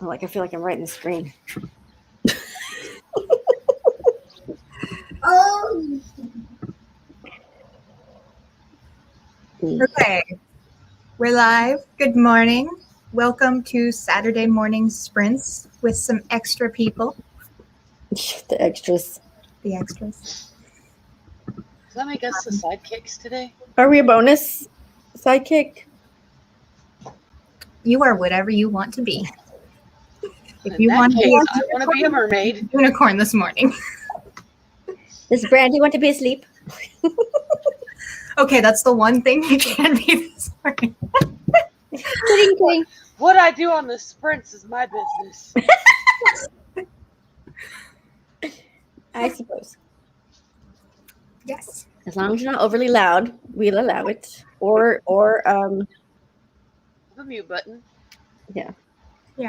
I feel like I'm right in the screen. Oh. Okay. We're live. Good morning. Welcome to Saturday morning sprints with some extra people. The extras. The extras. Does that make us the sidekicks today? Are we a bonus sidekick? You are whatever you want to be. If In you that want to case, be I want to be a mermaid. unicorn this morning. Does Brandy want to be asleep? Okay, that's the one thing you can be this morning. Kidding. What I do on the sprints is my business. I suppose. Yes. As long as you're not overly loud, we'll allow it. Or The mute button. Yeah.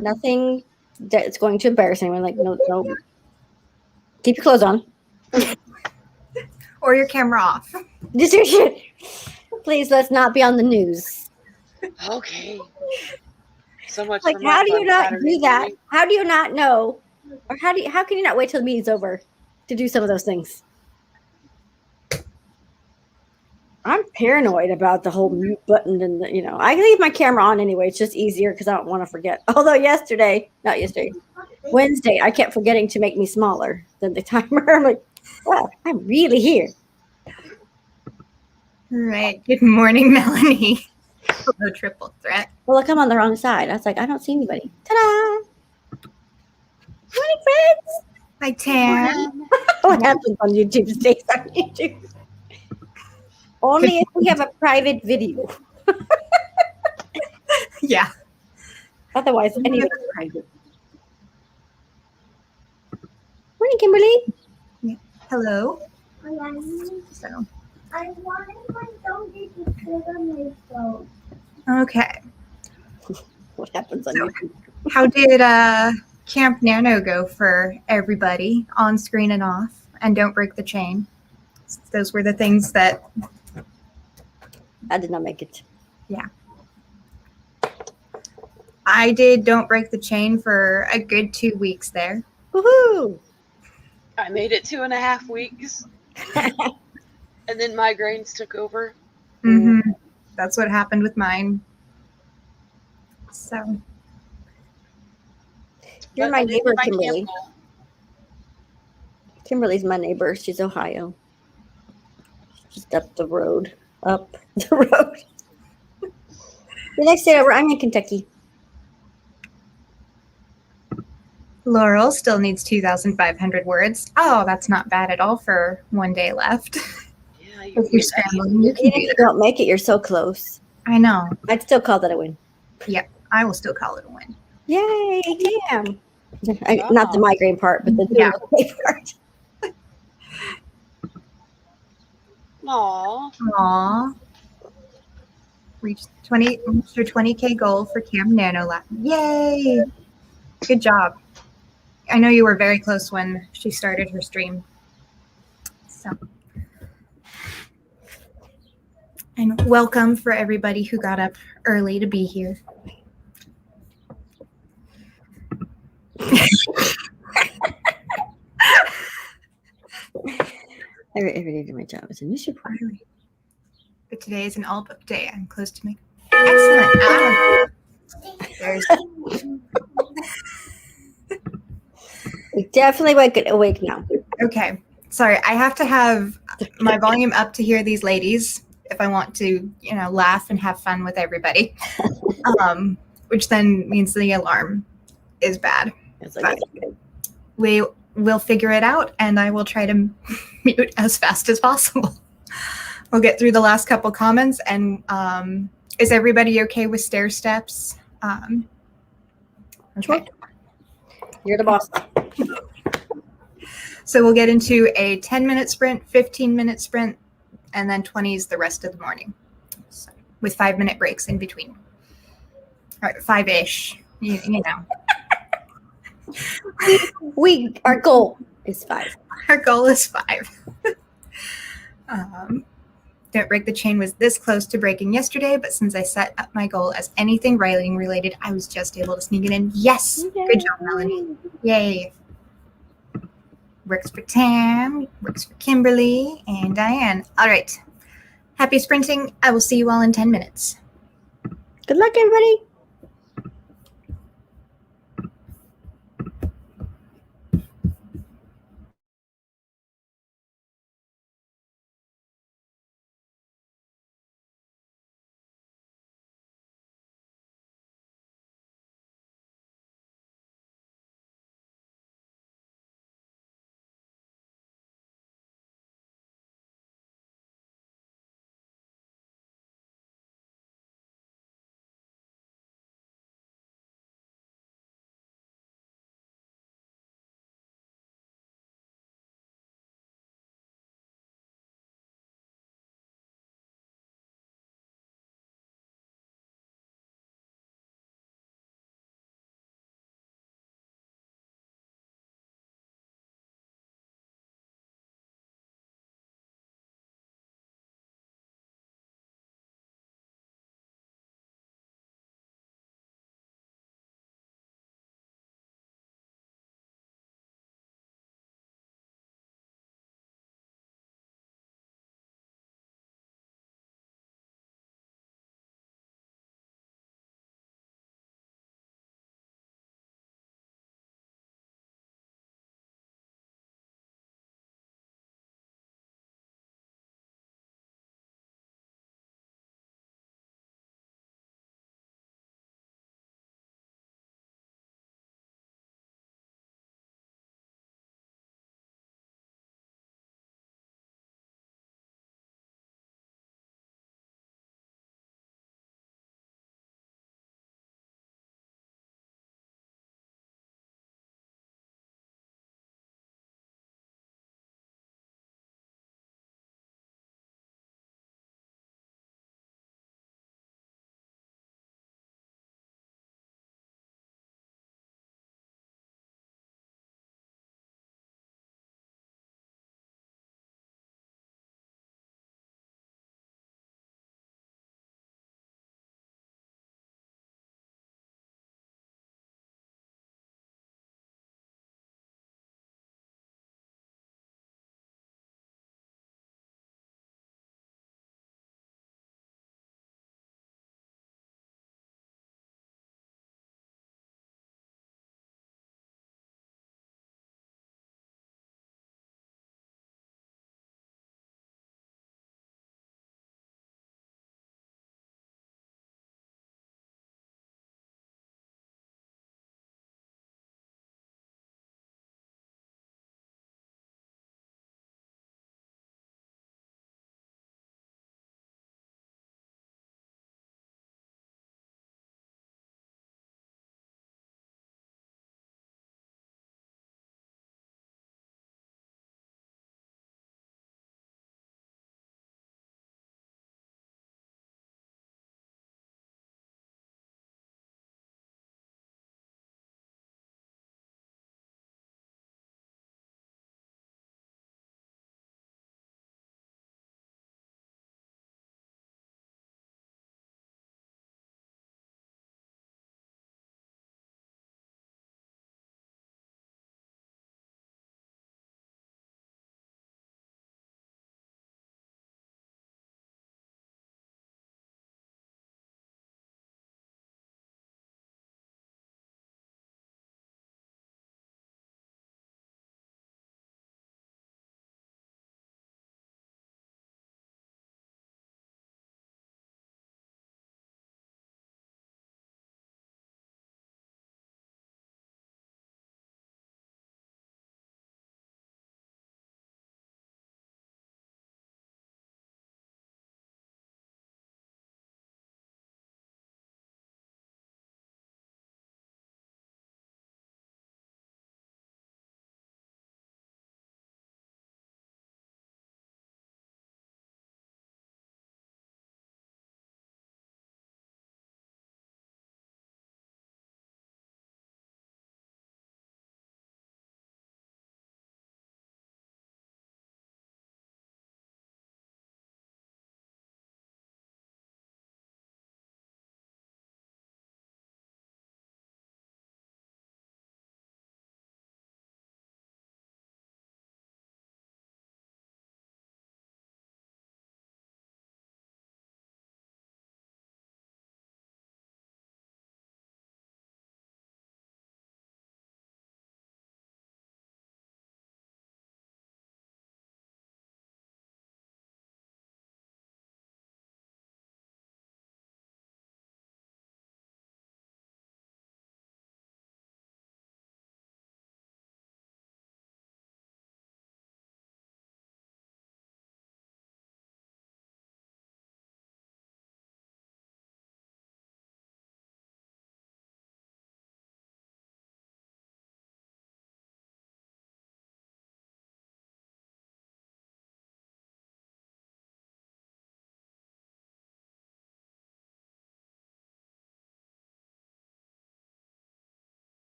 nothing that's going to embarrass anyone. Like no. Keep your clothes on. Or your camera off. Please, let's not be on the news. Okay. So much Like, for my how do you fun not Saturday do that? morning. How do you not know? Or how can you not wait till the meeting's over to do some of those things? I'm paranoid about the whole mute button and I leave my camera on anyway. It's just easier because I don't want to forget. Although Wednesday, I kept forgetting to make me smaller than the timer. I'm like, wow, I'm really here. All right. Good morning, Melanie. Hello, triple threat. Well, look, I'm on the wrong side. I was like, I don't see anybody. Ta-da! Morning, friends. Hi, Tam. What happens on YouTube stays on YouTube. Only if we have a private video. Yeah. Otherwise, anything is private. Morning, Kimberly. Yeah. Hello. So. I wanted my phone to put on my phone. Okay. What happens on YouTube? How did Camp Nano go for everybody on screen and off? And don't break the chain. Those were the things that. I did not make it. Yeah. I did Don't Break the Chain for a good 2 weeks there. Woohoo! I made it 2.5 weeks. And then migraines took over. Mm-hmm. That's what happened with mine. So. You're But my I did neighbor, my Kimberly. camp goal. Kimberly's my neighbor. She's Ohio. Just up the road. Up the road. The next day over, I'm in Kentucky. Laurel still needs 2,500 words. Oh, that's not bad at all for 1 day left. Yeah, If you're scrambling, you can Even do if you that. don't make it, you're so close. I know. I'd still call that a win. Yep. I will still call it a win. Yay, damn. Not the migraine part, but the Yeah. part. Aw. Aww. Reached your 20K goal for Camp Nano. Yay! Good job. I know you were very close when she started her stream. So. And welcome for everybody who got up early to be here. I already did my job as a news reporter. But today is an all book day. I'm close to make. Excellent. There's We definitely awake now. okay. Sorry, I have to have my volume up to hear these ladies if I want to, laugh and have fun with everybody. Which then means the alarm is bad. It's like, We will figure it out, and I will try to mute as fast as possible. We'll get through the last couple comments, and is everybody okay with stair steps? Okay. You're the boss. So we'll get into a 10-minute sprint, 15-minute sprint, and then 20s the rest of the morning, so, with 5-minute breaks in between. All right, 5-ish, you know. Our goal is 5. Our goal is 5. Don't Break the Chain was this close to breaking yesterday, but since I set up my goal as anything writing related, I was just able to sneak it in. Yes! Good job, Melanie. Yay. Works for Tam, works for Kimberly, and Diane. All right. Happy sprinting. I will see you all in 10 minutes. Good luck, everybody.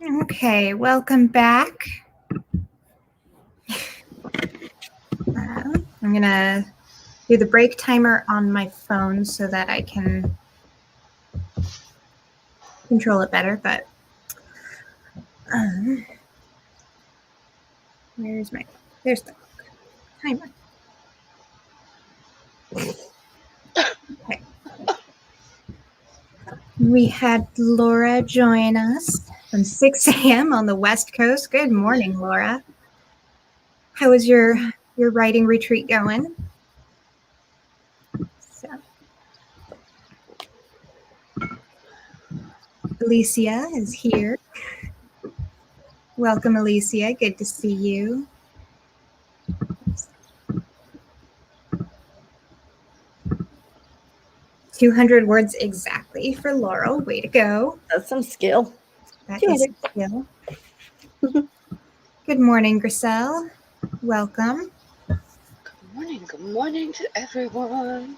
Okay, welcome back. I'm gonna do the break timer on my phone so that I can control it better, but there's the timer. Okay. We had Laura join us from 6 a.m. on the West Coast. Good morning, Laura. How was your writing retreat going? So, Alicia is here. Welcome, Alicia. Good to see you. "200 words exactly for Laurel. Way to go. That's some skill. That is a skill. Good morning, Griselle. Welcome. Good morning to everyone.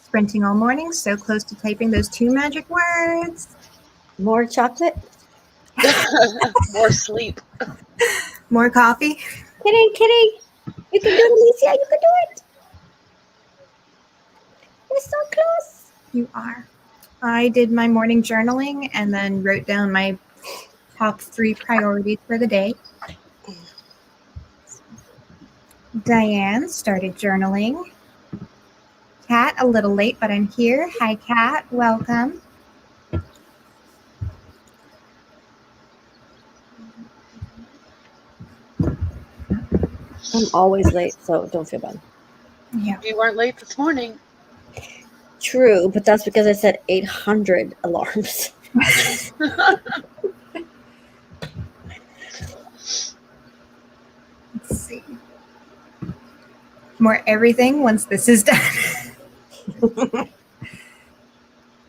Sprinting all morning, so close to typing those 2 magic words. More chocolate? More sleep. More coffee. Kitty. You can do it, Alicia. You can do it. You're so close. You are. I did my morning journaling and then wrote down my top 3 priorities for the day. Diane started journaling. Kat, a little late, but I'm here. Hi, Kat. Welcome. I'm always late, so don't feel bad. Yeah. You weren't late this morning. True, but that's because I set 800 alarms. Let's see. More everything once this is done. The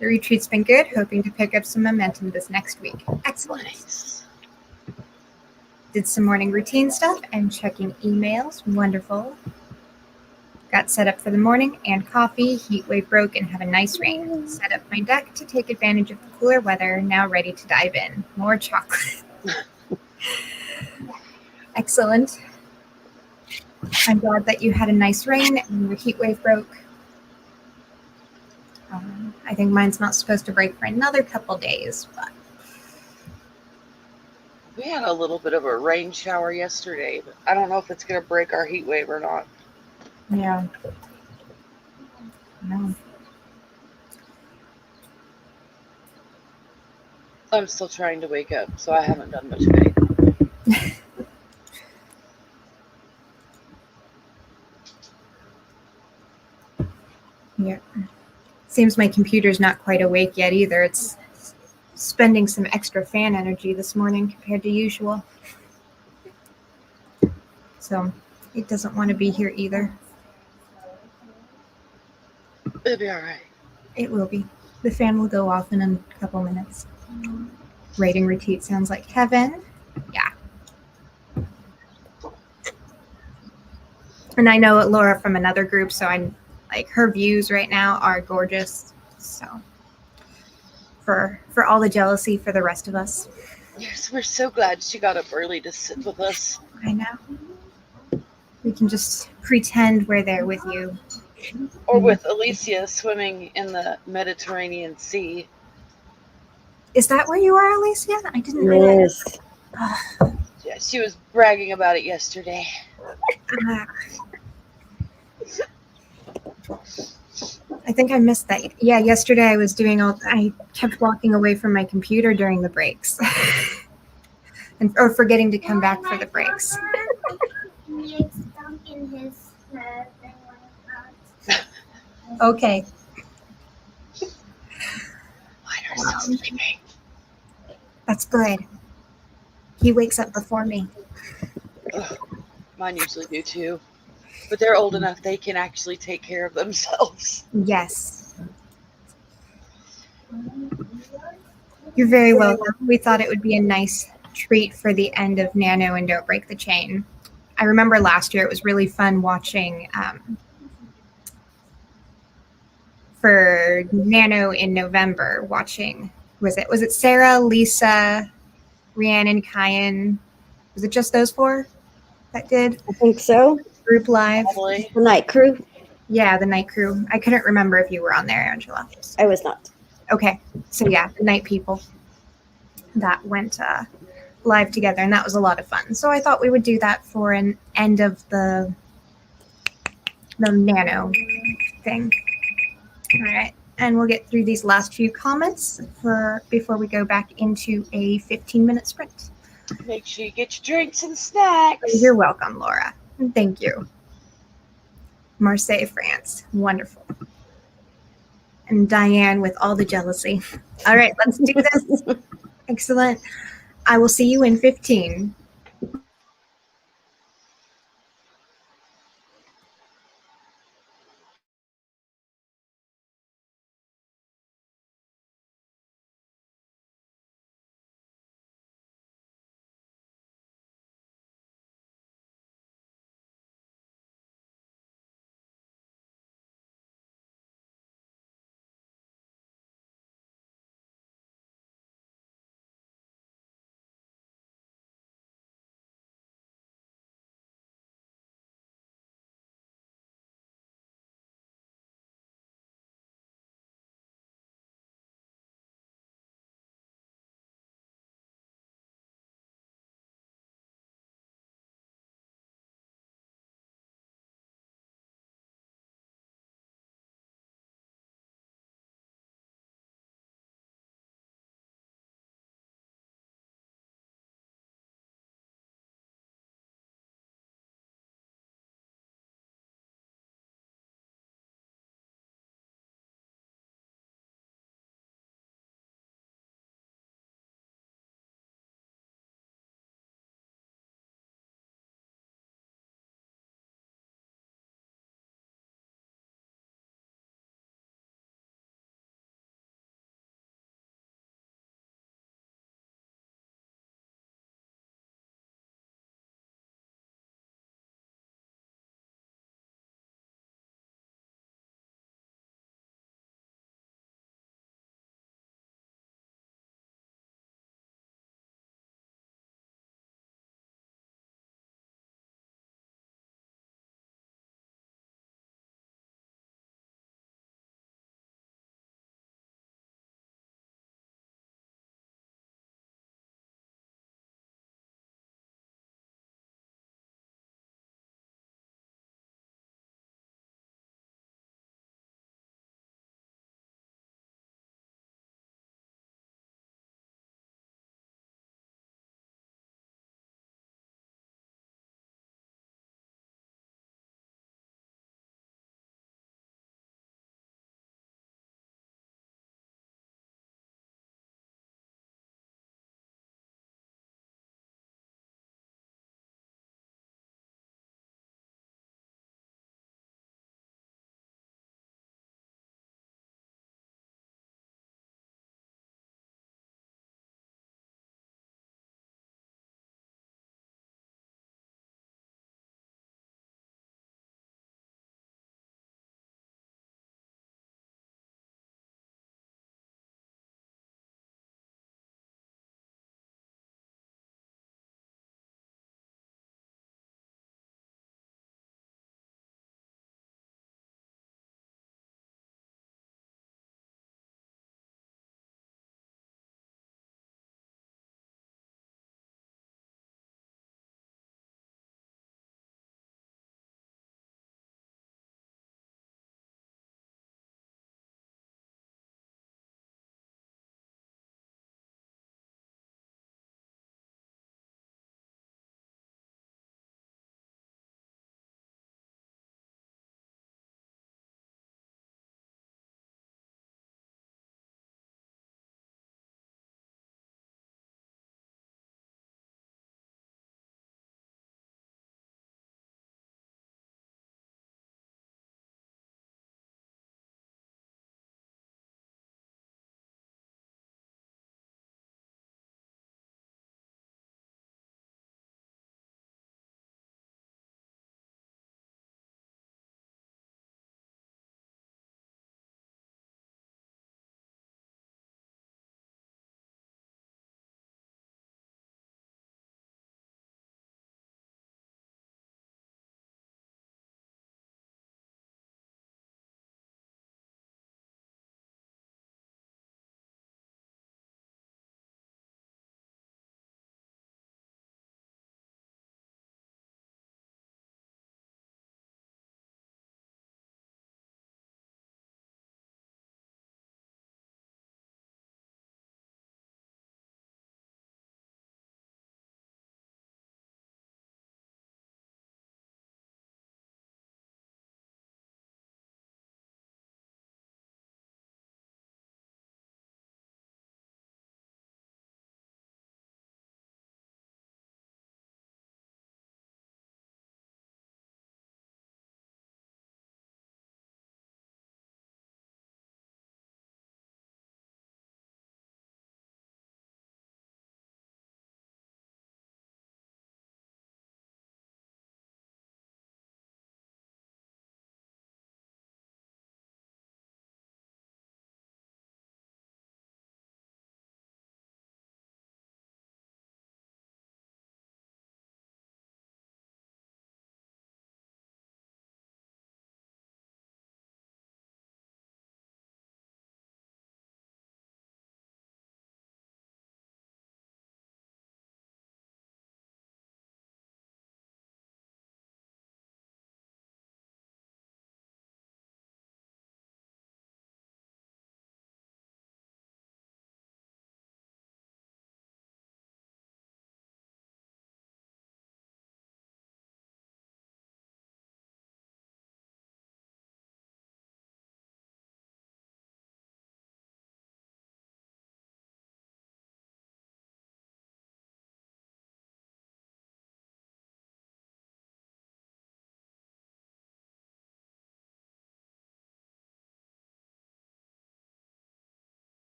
retreat's been good. Hoping to pick up some momentum this next week. Excellent. Nice. Did some morning routine stuff and checking emails. Wonderful. Got set up for the morning and coffee. Heat wave broke and have a nice rain. Set up my deck to take advantage of the cooler weather. Now ready to dive in. More chocolate. Excellent. I'm glad that you had a nice rain and your heat wave broke. I think mine's not supposed to break for another couple days, but We had a little bit of a rain shower yesterday, but I don't know if it's going to break our heat wave or not. yeah. No. I'm still trying to wake up, so I haven't done much today. Yeah. Seems my computer's not quite awake yet either. It's spending some extra fan energy this morning compared to usual. So it doesn't want to be here either. It'll be all right. It will be. The fan will go off in a couple minutes. Writing retreat sounds like heaven. Yeah. And I know Laura from another group, so I'm like, her views right now are gorgeous. So for all the jealousy for the rest of us. Yes, we're so glad she got up early to sit with us. I know. We can just pretend we're there with you. Or with Alicia swimming in the Mediterranean Sea. Is that where you are, Alicia? I didn't realize. Yes. Yeah, she was bragging about it yesterday. I think I missed that. Yeah, yesterday I was I kept walking away from my computer during the breaks. or forgetting to come back for the breaks. He gets stuck in his thing like that. Okay. Mine are still sleeping. That's good. He wakes up before me. Ugh, mine usually do too. But they're old enough they can actually take care of themselves. Yes. You're very welcome. We thought it would be a nice treat for the end of Nano and Don't Break the Chain. I remember last year it was really fun watching for Nano in November, watching Was it Sarah, Lisa, Rhiannon, Kyan? Was it just those four that did I think so. group live? Probably. The night crew. Yeah, the night crew. I couldn't remember if you were on there, Angela. I was not. Okay, so yeah, the night people that went live together, and that was a lot of fun. So I thought we would do that for an end of the nano thing. All right, and we'll get through these last few comments before we go back into a 15-minute sprint. Make sure you get your drinks and snacks. You're welcome, Laura. Thank you. Marseille, France. Wonderful. And Diane with all the jealousy. All right, let's do this. Excellent. I will see you in 15.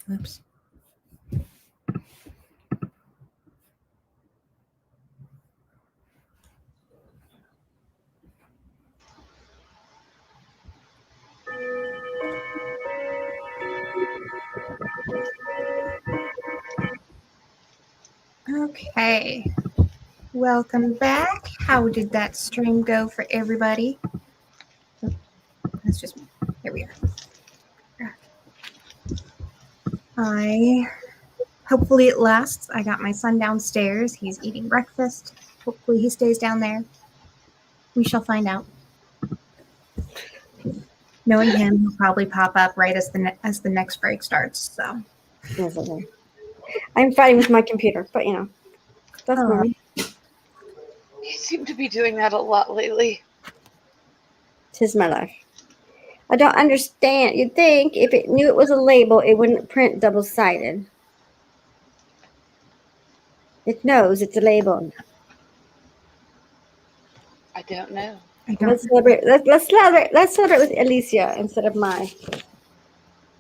Oops. Okay. Welcome back. How did that stream go for everybody? That's just me. Here we are. Hopefully it lasts. I got my son downstairs. He's eating breakfast. Hopefully he stays down there. We shall find out. Knowing him, he'll probably pop up right as the next break starts. So Yes, okay. I'm fighting with my computer, but that's normal. You seem to be doing that a lot lately. Tis my life. I don't understand. You'd think if it knew it was a label, it wouldn't print double-sided. It knows it's a label. I don't know. Let's celebrate. Let's celebrate. Let's celebrate with Alicia instead of my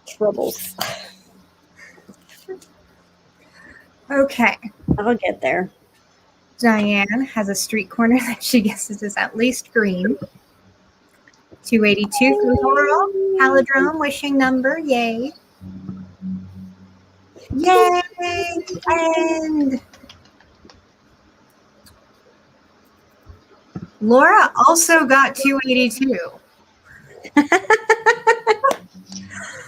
troubles. Okay. I'll get there. Diane has a street corner that she guesses is at least green. 282 for Laurel. Palindrome wishing number. Yay. Yay! And Laura also got 282.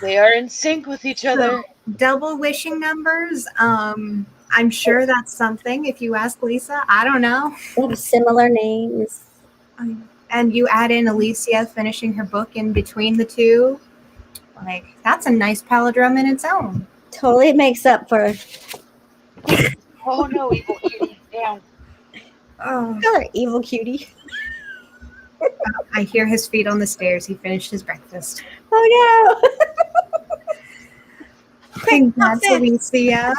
They are in sync with each other. So, double wishing numbers. I'm sure that's something. If you ask Lisa, I don't know. They have similar names. And you add in Alicia finishing her book in between the two. Like, that's a nice palindrome in its own. Totally makes up for. Oh no, evil cutie. Down. Oh, Another evil cutie. I hear his feet on the stairs. He finished his breakfast. Oh no! Congrats, Alicia.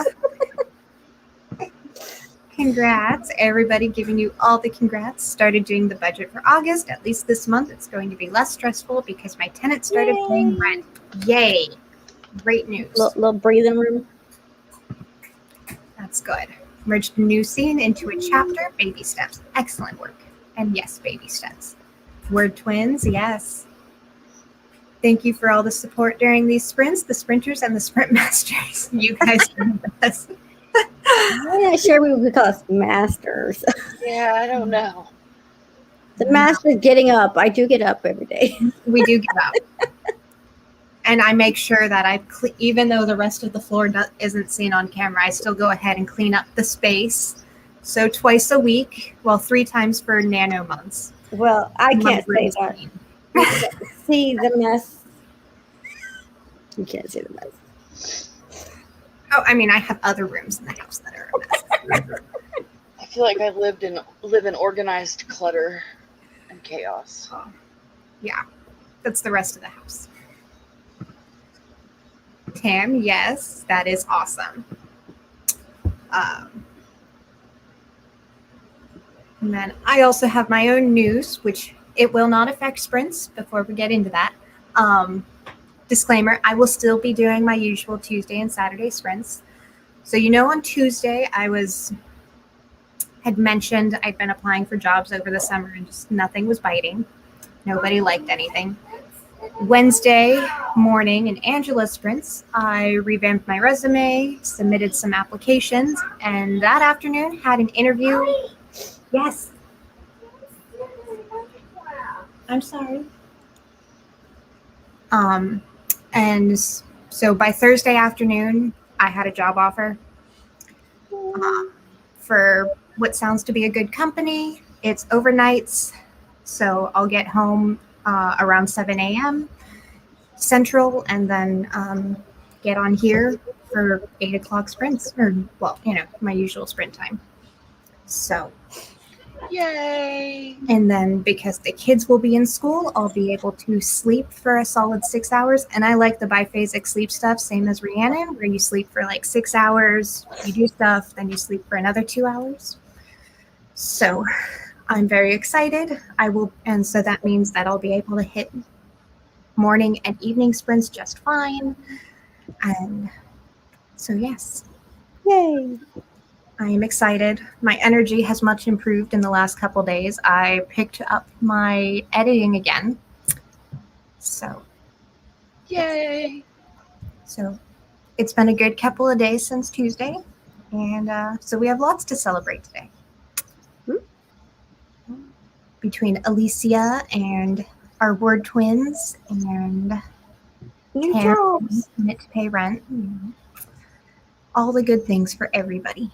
Congrats. Everybody giving you all the congrats. Started doing the budget for August. At least this month it's going to be less stressful because my tenant started paying rent. Yay. Great news. Little breathing room. That's good. Merged a new scene into a chapter. Baby steps. Excellent work. And yes, baby steps. Word twins. Yes. Thank you for all the support during these sprints, the sprinters and the sprint masters. You guys are the best. I'm not sure we would call us masters. Yeah, I don't know. The master's getting up. I do get up every day. We do get up. And I make sure that even though the rest of the floor isn't seen on camera, I still go ahead and clean up the space. So twice a week, well, 3 times for nano months. Well, I can't say that. You can't see the mess. You can't see the mess. Oh, I mean, I have other rooms in the house that are a mess. I feel like I live in organized clutter and chaos. Oh, yeah, that's the rest of the house. Tam, yes, that is awesome. And then I also have my own news, which it will not affect sprints before we get into that. Disclaimer, I will still be doing my usual Tuesday and Saturday sprints. So, on Tuesday, had mentioned I'd been applying for jobs over the summer and just nothing was biting. Nobody liked anything. Wednesday morning in Angela's sprints, I revamped my resume, submitted some applications, and that afternoon had an interview. Yes. I'm sorry. And so by Thursday afternoon, I had a job offer for what sounds to be a good company. It's overnights, so I'll get home around 7 a.m. Central, and then get on here for 8 o'clock sprints, or my usual sprint time. So. Yay! And then because the kids will be in school, I'll be able to sleep for a solid 6 hours. And I like the biphasic sleep stuff, same as Rhiannon, where you sleep for like 6 hours, you do stuff, then you sleep for another 2 hours. So I'm very excited. And so that means that I'll be able to hit morning and evening sprints just fine. And So yes, Yay. I am excited. My energy has much improved in the last couple days. I picked up my editing again. So Yay! it's been a good couple of days since Tuesday. And so we have lots to celebrate today. Between Alicia and our word twins and New Tam jobs. minute to pay rent. All the good things for everybody.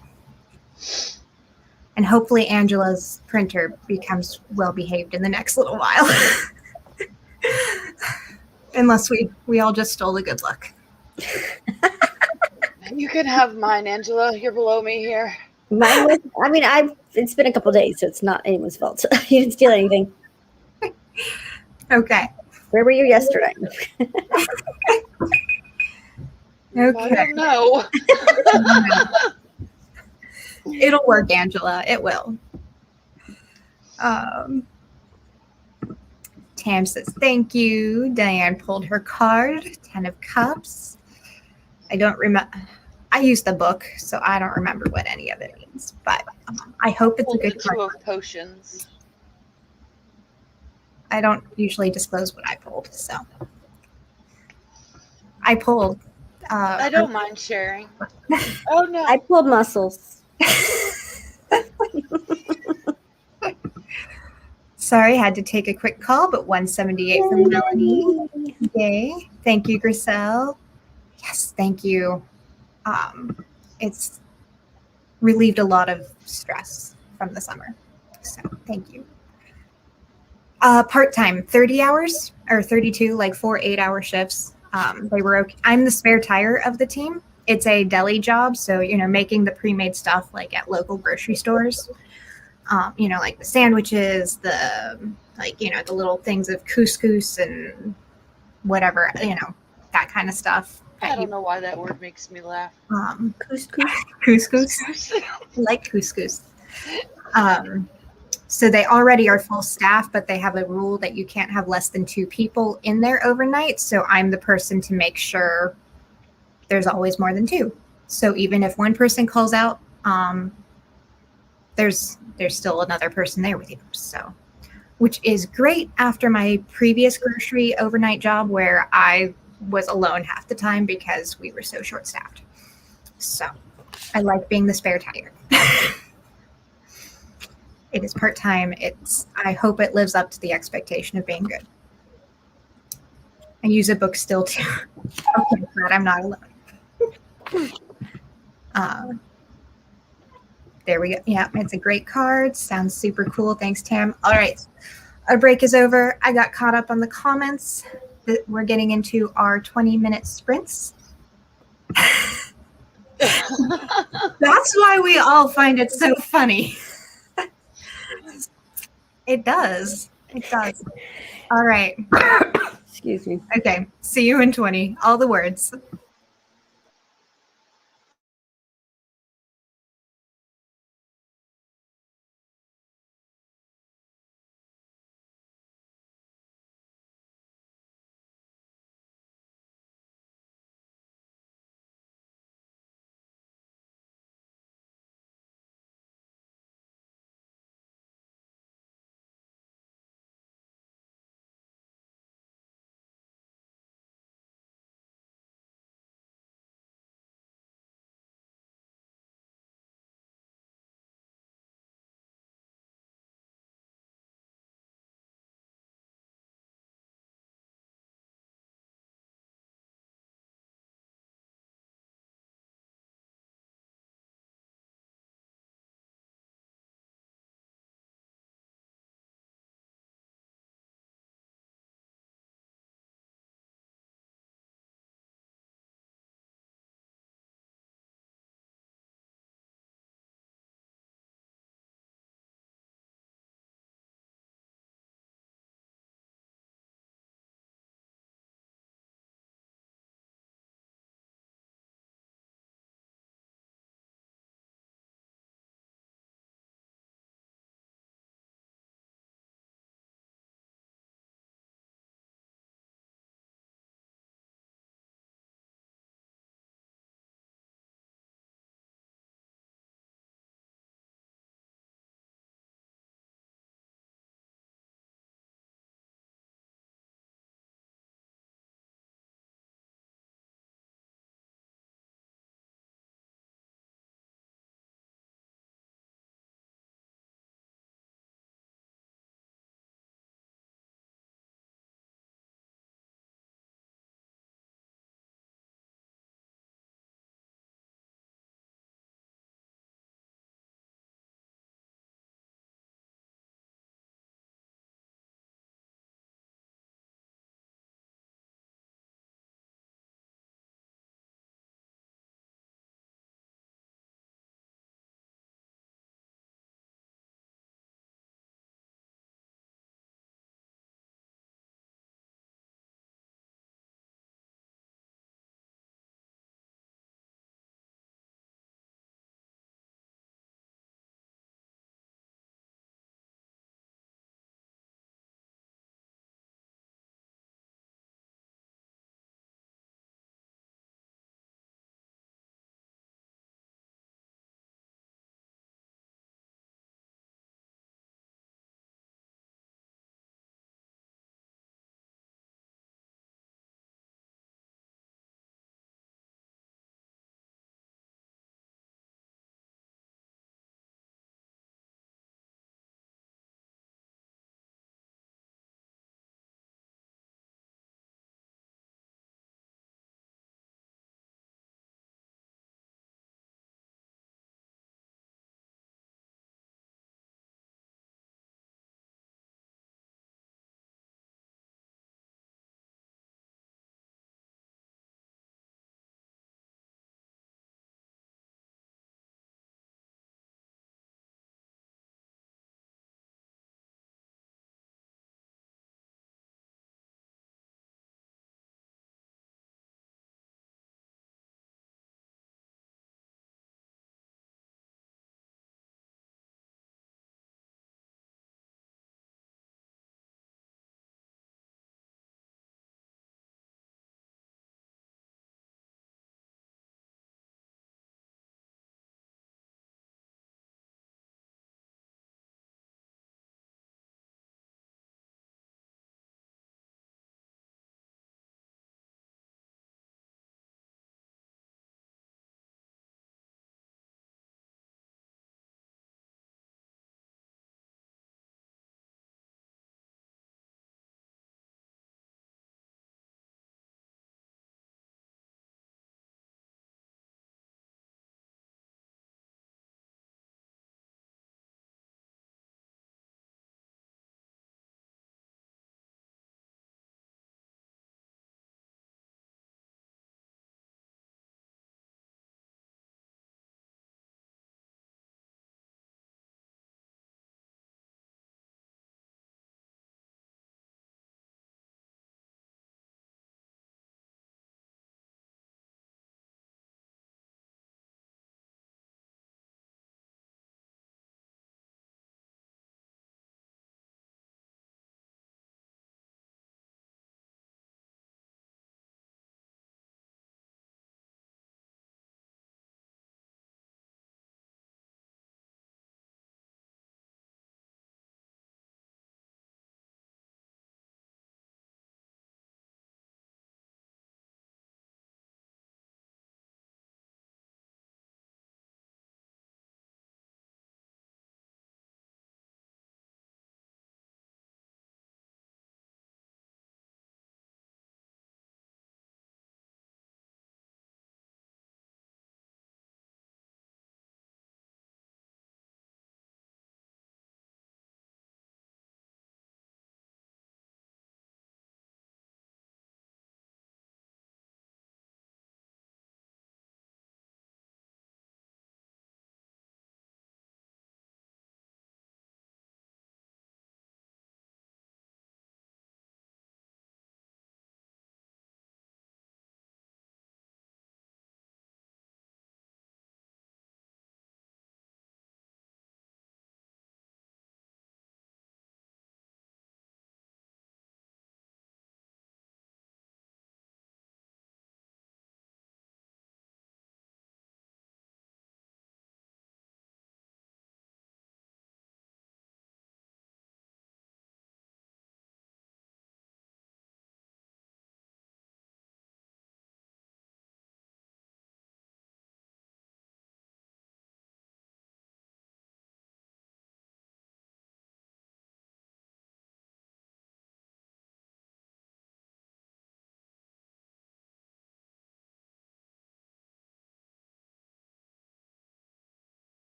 And hopefully Angela's printer becomes well behaved in the next little while. Unless we all just stole a good luck. You can have mine, Angela. You're below me here. Mine was, I mean, it's been a couple days, so it's not anyone's fault. You didn't steal anything. Okay. Where were you yesterday? I Okay. don't know. It'll work, Angela. It will. Tam says thank you. Diane pulled her card. 10 of Cups. I don't remember. I used the book, so I don't remember what any of it means. But I hope it's a Pulled the good Two card. of Potions. I don't usually disclose what I pulled, so I pulled. I don't mind sharing. Oh no. I pulled muscles. Sorry, had to take a quick call, but 178 from Melanie. Yay. Thank you, Griselle. Yes, thank you. It's relieved a lot of stress from the summer. So thank you. Part-time, 30 hours or 32, like 4 8-hour shifts. They were okay. I'm the spare tire of the team. It's a deli job, so making the pre-made stuff like at local grocery stores. Like the sandwiches, the the little things of couscous and whatever, that kind of stuff. I don't know why that word makes me laugh. Couscous. Couscous. I like couscous. So they already are full staff, but they have a rule that you can't have less than 2 people in there overnight. So I'm the person to make sure there's always more than 2. So even if one person calls out, there's still another person there with you. So, which is great after my previous grocery overnight job where I was alone half the time because we were so short-staffed. So I like being the spare tire. It is part-time. I hope it lives up to the expectation of being good. I use a book still too. Okay, glad I'm not alone. There we go. Yeah, it's a great card. Sounds super cool. Thanks, Tam. All right. Our break is over. I got caught up on the comments. We're getting into our 20-minute sprints. That's why we all find it so funny. It does. It does. All right. Excuse me. Okay. See you in 20. All the words.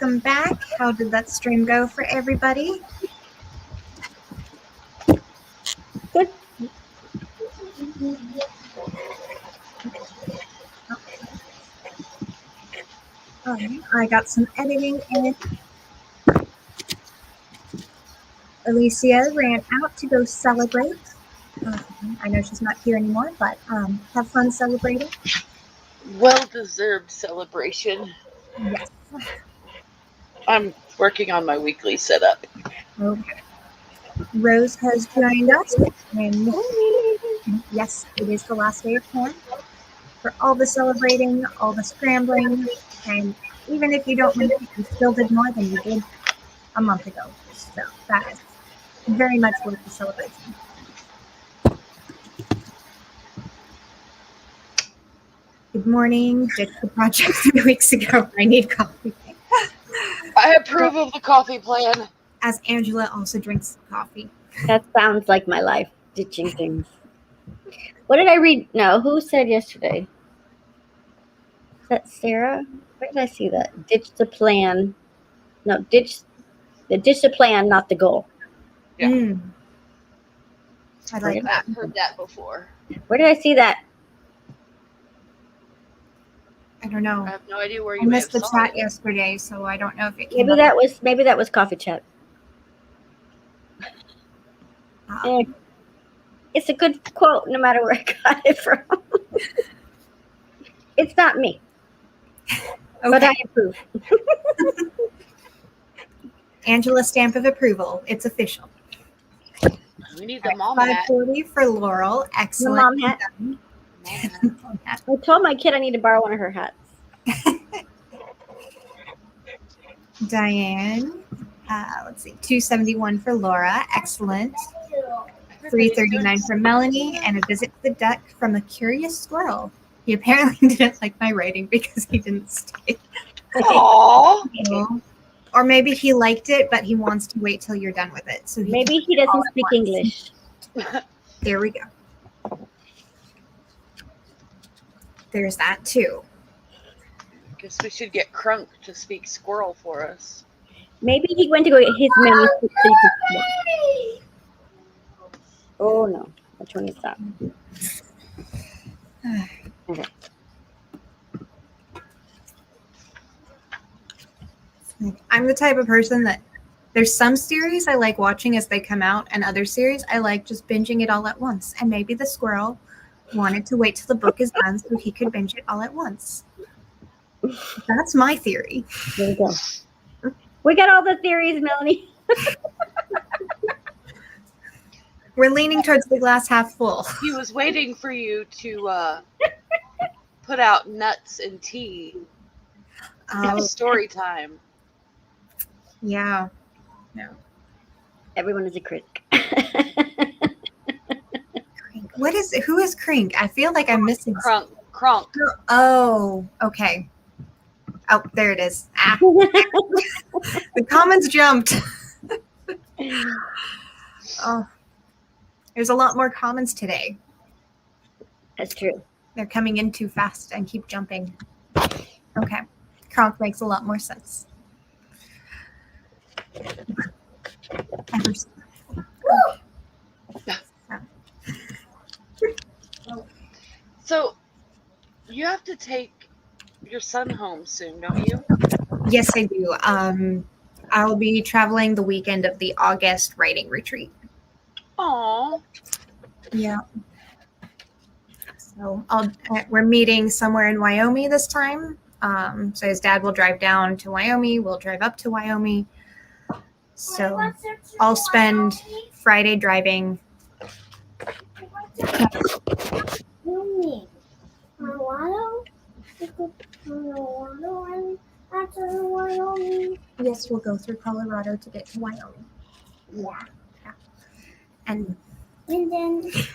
welcome back. How did that stream go for everybody? Good. All right, I got some editing in. Alicia ran out to go celebrate. I know she's not here anymore, but have fun celebrating. Well-deserved celebration. Yes. I'm working on my weekly setup. Okay. Rose has joined us, and yes, it is the last day of camp. For all the celebrating, all the scrambling, and even if you don't make it, you still did more than you did a month ago. So that is very much worth the celebration. Good morning. Did the project 3 weeks ago. I need coffee. I approve of the coffee plan. As Angela also drinks coffee. That sounds like my life, ditching things. What did I read? No, who said yesterday? Is that Sarah? Where did I see that? Ditch the plan. No, ditch the plan, not the goal. Yeah. I like that. I've heard that before. Where did I see that? I don't know. I have no idea where I you missed the saw chat it. yesterday, so I don't know if it came Maybe up. that was coffee chat. Uh, It's a good quote, no matter where I got it from. It's not me, but okay. I approve. Angela's stamp of approval. It's official. We need the mom hat. 540 for Laurel. The Excellent. mom hat. Mom hat. I told my kid I need to borrow one of her hats. Diane. Let's see. 271 for Laura. Excellent. 339 for Melanie. And a visit to the duck from a curious squirrel. He apparently didn't like my writing because he didn't stay. Aww. Oh. Or maybe he liked it, but he wants to wait till you're done with it. So Maybe he doesn't speak English. There we go. There's that too. Guess we should get Crunk to speak squirrel for us. Maybe he went to go get his manuscript. So he could- Oh no! Which one is that? Okay. I'm the type of person that there's some series I like watching as they come out, and other series I like just binging it all at once. And maybe the squirrel wanted to wait till the book is done so he could binge it all at once. That's my theory. There we go. We got all the theories, Melanie. We're leaning towards the glass half full. He was waiting for you to put out nuts and tea. Story time. Yeah. No. Everyone is a critic. What is it? Who is Crink? I feel like I'm missing Crunk. Oh, okay. Oh, there it is. Ah. The comments jumped. Oh, there's a lot more comments today. That's true. They're coming in too fast and keep jumping. Okay. Kronk makes a lot more sense. So, you have to take your son home soon, don't you? Yes, I do. I'll be traveling the weekend of the August writing retreat. Aww. Yeah. So we're meeting somewhere in Wyoming this time. So his dad will drive down to Wyoming. We'll drive up to Wyoming. So I'll spend Friday driving. Yes, we'll go through Colorado to get to Wyoming. Yeah. And then is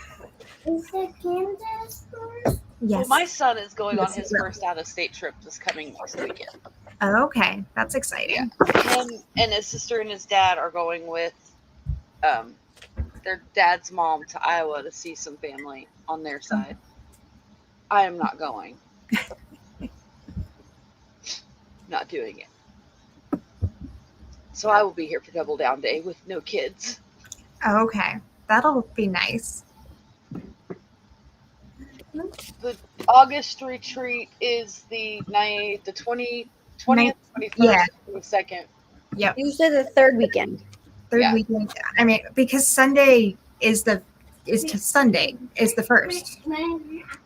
it Kansas first? yes. Well, my son is going on Yes, his he will. first out-of-state trip this coming next weekend. Oh, okay, that's exciting. Him and his sister and his dad are going with their dad's mom to Iowa to see some family on their side. I am not going. Not doing it. So I will be here for Double Down Day with no kids. Oh, okay. That'll be nice. The August retreat is the 20th, 20th, 21st, Yeah. 22nd. Yep. Usually the third weekend. Third Yeah. weekend. I mean, because Sunday is the first.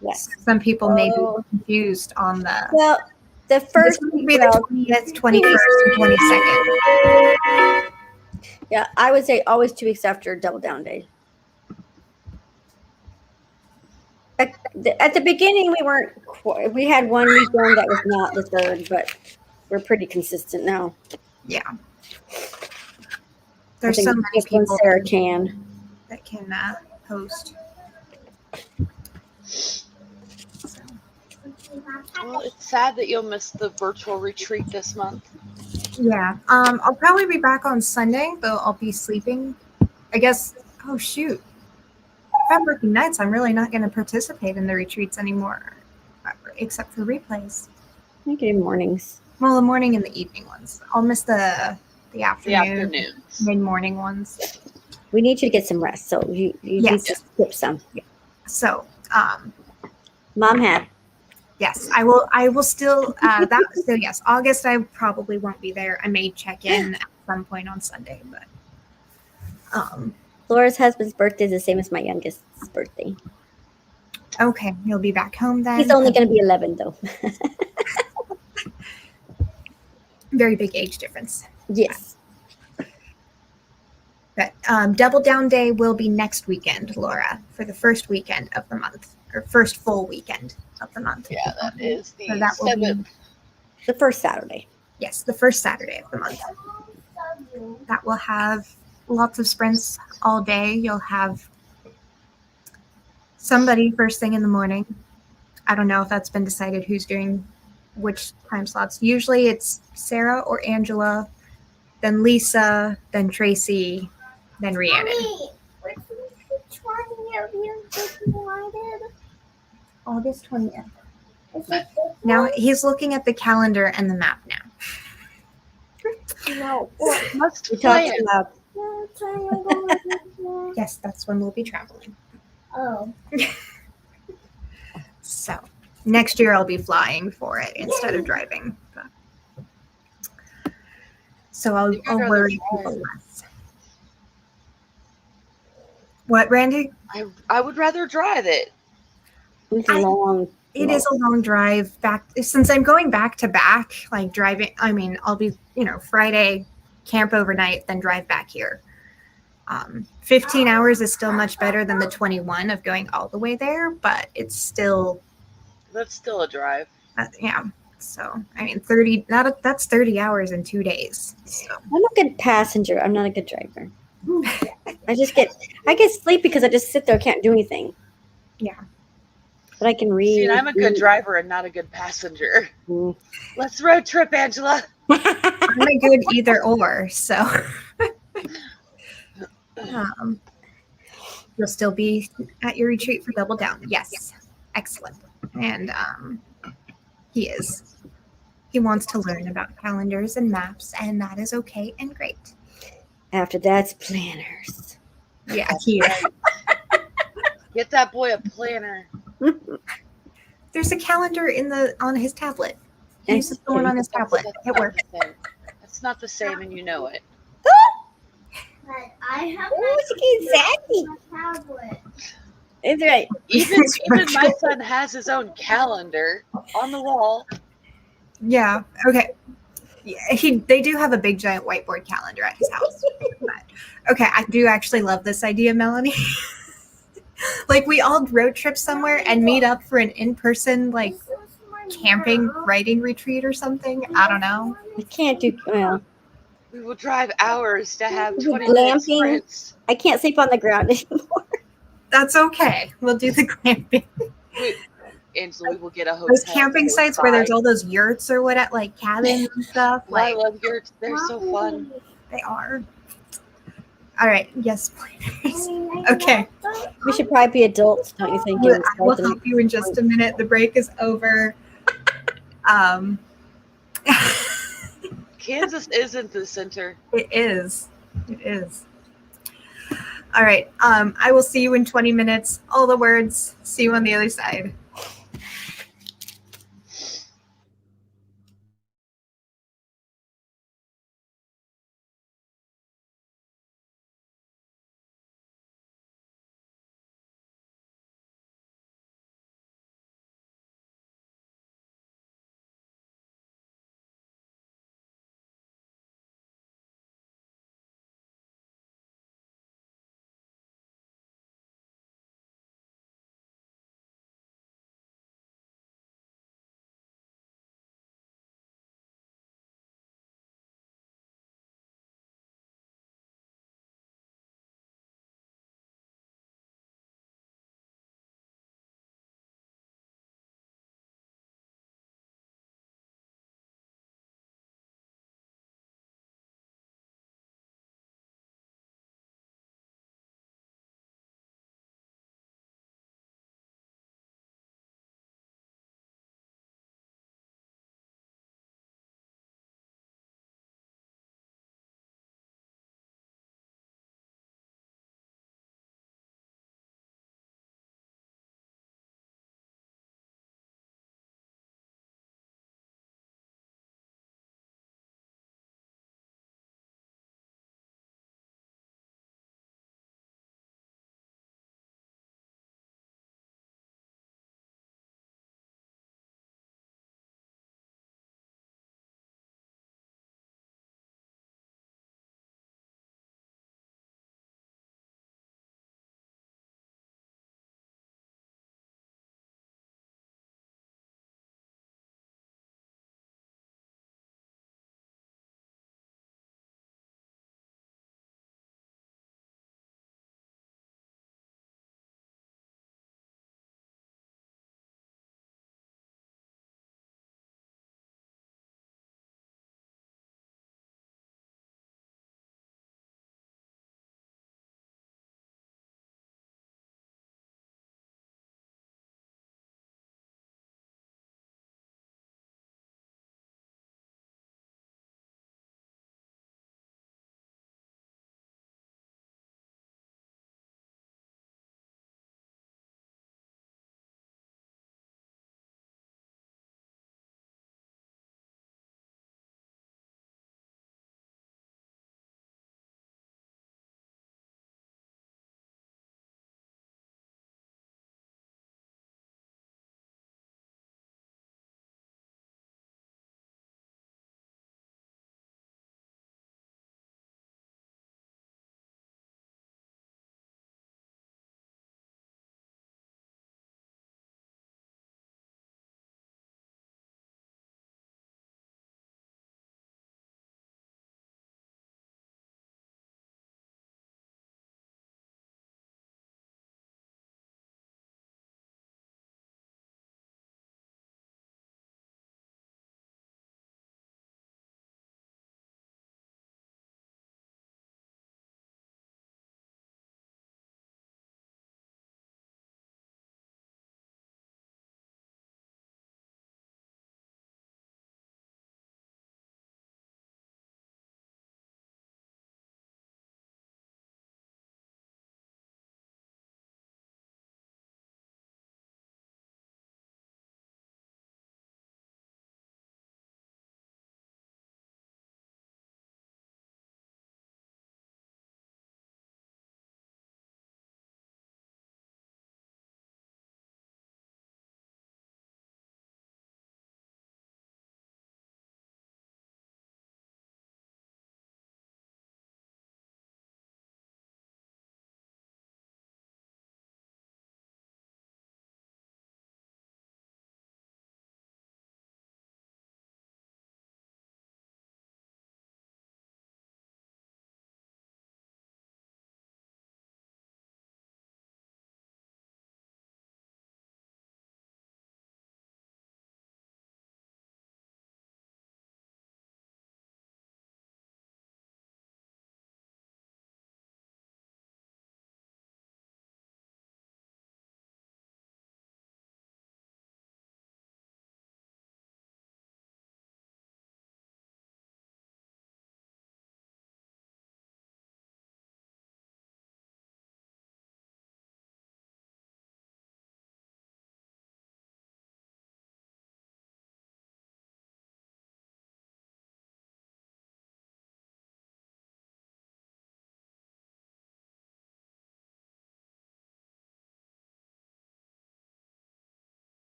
Yes. Some people may be Oh. confused on the. Well, the This first would be the 20th, 21st, and 22nd. Yeah, I would say always 2 weeks after Double Down Day. At the beginning, we had one weekend that was not the third, but we're pretty consistent now. Yeah. I There's think so many just when people Sarah can. that can host. Well, it's sad that you'll miss the virtual retreat this month. Yeah. I'll probably be back on Sunday, but I'll be sleeping. I guess. Oh shoot. If I'm working nights, I'm really not going to participate in the retreats anymore, except for replays. I do mornings. Well, the morning and the evening ones. I'll miss the afternoon, The afternoons. mid-morning ones. We need you to get some rest, so you need Yes. to skip some. So, Mom had. yes, I will still so yes, August I probably won't be there. I may check in at some point on Sunday, but Laura's husband's birthday is the same as my youngest's birthday. okay, you'll be back home then. He's only going to be 11, though. Very big age difference. Yes. But Double Down Day will be next weekend, Laura, for the first weekend of the month, or first full weekend of the month. Yeah, that is the So that will 7th. The first Saturday. Yes, the first Saturday of the month. That will have lots of sprints all day. You'll have somebody first thing in the morning. I don't know if that's been decided who's doing which time slots. Usually it's Sarah or Angela, then Lisa, then Tracy, then Rhiannon. Which one have you decided? August 20th. Is it Now he's looking at the calendar and the map now. no? Must We talked plan. about Yes, that's when we'll be traveling. Oh. So next year I'll be flying for it instead of driving. But. So I'll rather worry drive. people less. What, Brandy? I would rather drive it. it's long. It is a long drive back. Since I'm going back to back, like driving, I mean, I'll be, Friday, camp overnight, then drive back here. 15 hours is still much better than the 21 of going all the way there, but it's still, That's still a drive. yeah. So, I mean, that's 30 hours in 2 days. So. I'm a good passenger. I'm not a good driver. I get sleepy because I just sit there, can't do anything. Yeah. But I can read. See, and I'm a good driver and not a good passenger. Mm. Let's road trip, Angela. I'm a good either or, so you'll still be at your retreat for Double Down. Yes. Excellent. And he is. He wants to learn about calendars and maps, and that is okay and great. After that's planners. Yeah, he is. Get that boy a planner. There's a calendar on his tablet. He uses the one on his tablet. That's It not works. the same. It's not the same, and you know it. But I have Exactly. my tablet. It's right. Even my son has his own calendar on the wall. Yeah. Okay. Yeah, they do have a big giant whiteboard calendar at his house. But, okay, I do actually love this idea, Melanie. Like we all road trip somewhere and meet up for an in-person like camping writing retreat or something. I don't know. I can't do well. We will drive hours to have Is it 20 minutes glamping? sprints. I can't sleep on the ground anymore. That's okay. We'll do the glamping. Angela, we will get a hotel. Those camping sites where there's outside. all those yurts or what, like cabins and stuff. Well, I Like love yurts. They're so fun. they are. All right. Yes, planners. Okay. We should probably be adults, don't you think? I will help you in just a minute. The break is over. Kansas isn't the center. It is. It is. All right. I will see you in 20 minutes. All the words. See you on the other side.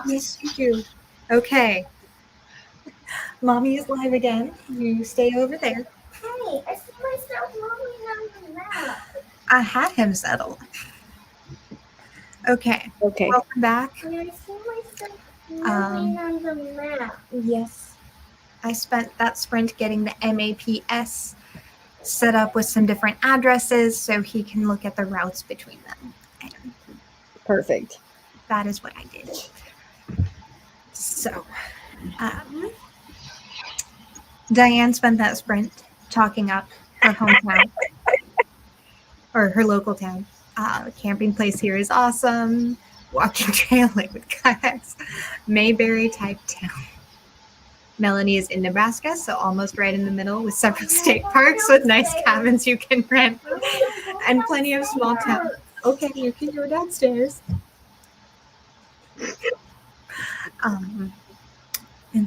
Yes, you do. Okay. Mommy is live again. You stay over there. Hey, I see myself moving on the map. I had him settled. Okay. Okay. Welcome back. And I see myself Um, moving on the map. Yes. I spent that sprint getting the MAPS set up with some different addresses so he can look at the routes between them. And Perfect. that is what I did. So, Diane spent that sprint talking up her hometown or her local town. Camping place here is awesome. Walking trail like with kayaks. Mayberry type town. Melanie is in Nebraska, so almost right in the middle with several state parks with nice cabins you can rent and plenty of small towns. Okay, you can go downstairs. And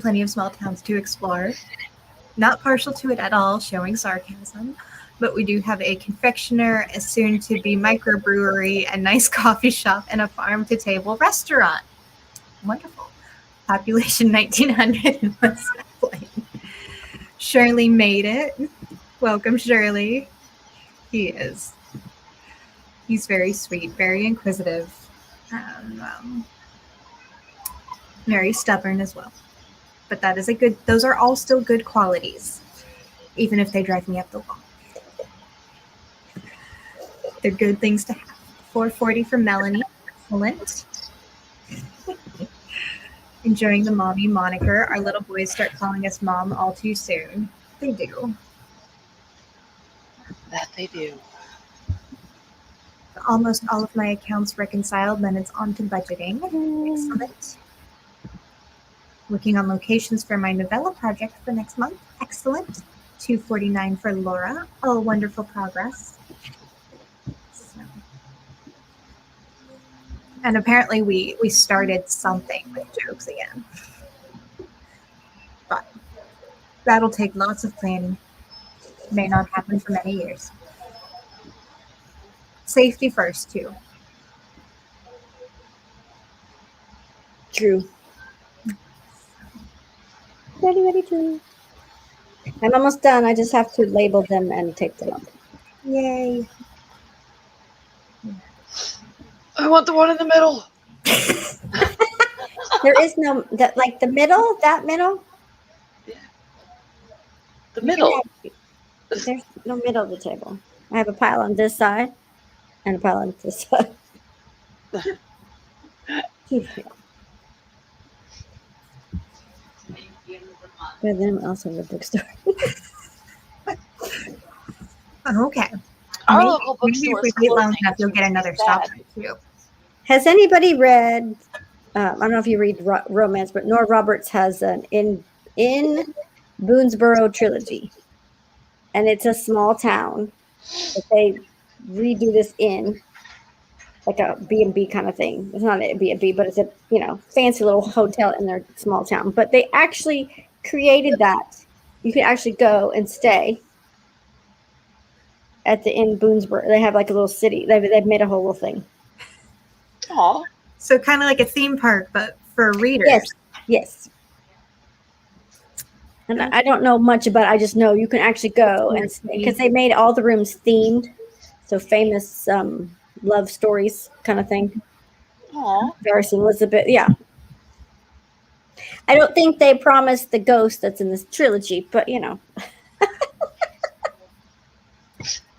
plenty of small towns to explore. Not partial to it at all, showing sarcasm, but we do have a confectioner, a soon-to-be microbrewery, a nice coffee shop, and a farm-to-table restaurant. Wonderful. Population 1,900 in West Plain. Shirley made it. Welcome, Shirley. He's very sweet, very inquisitive, very stubborn as well. But that is those are all still good qualities, even if they drive me up the wall. They're good things to have. 440 for Melanie. Excellent. Enjoying the mommy moniker. Our little boys start calling us mom all too soon. They do. That they do. Almost all of my accounts reconciled, then it's on to budgeting. Excellent. Working on locations for my novella project for next month. Excellent. 249 for Laura. Oh, wonderful progress. So. And apparently we started something with jokes again. But that'll take lots of planning. May not happen for many years. Safety first, too. True. Ready, too. I'm almost done. I just have to label them and take them up. Yay. I want the one in the middle. There is no that like the middle. That middle. The middle. There's no middle of the table. I have a pile on this side and a pile on this side. But then I'm also in the bookstore. Okay. Our Maybe, local maybe bookstore if we is wait long closing. enough, you'll get another stop too. Has anybody read? I don't know if you read romance, but Nora Roberts has an in Boonesboro trilogy, and it's a small town that they redo this in, like a B&B kind of thing. It's not a B&B, but it's a fancy little hotel in their small town. But they actually created that. You can actually go and stay at the Inn Boonesboro. They have like a little city. They've made a whole little thing. Aw. So kind of like a theme park, but for readers. Yes. And I don't know much about it. I just know you can actually go and because they made all the rooms themed, so famous love stories kind of thing. Aw. Darcy and Elizabeth, yeah. I don't think they promised the ghost that's in this trilogy, but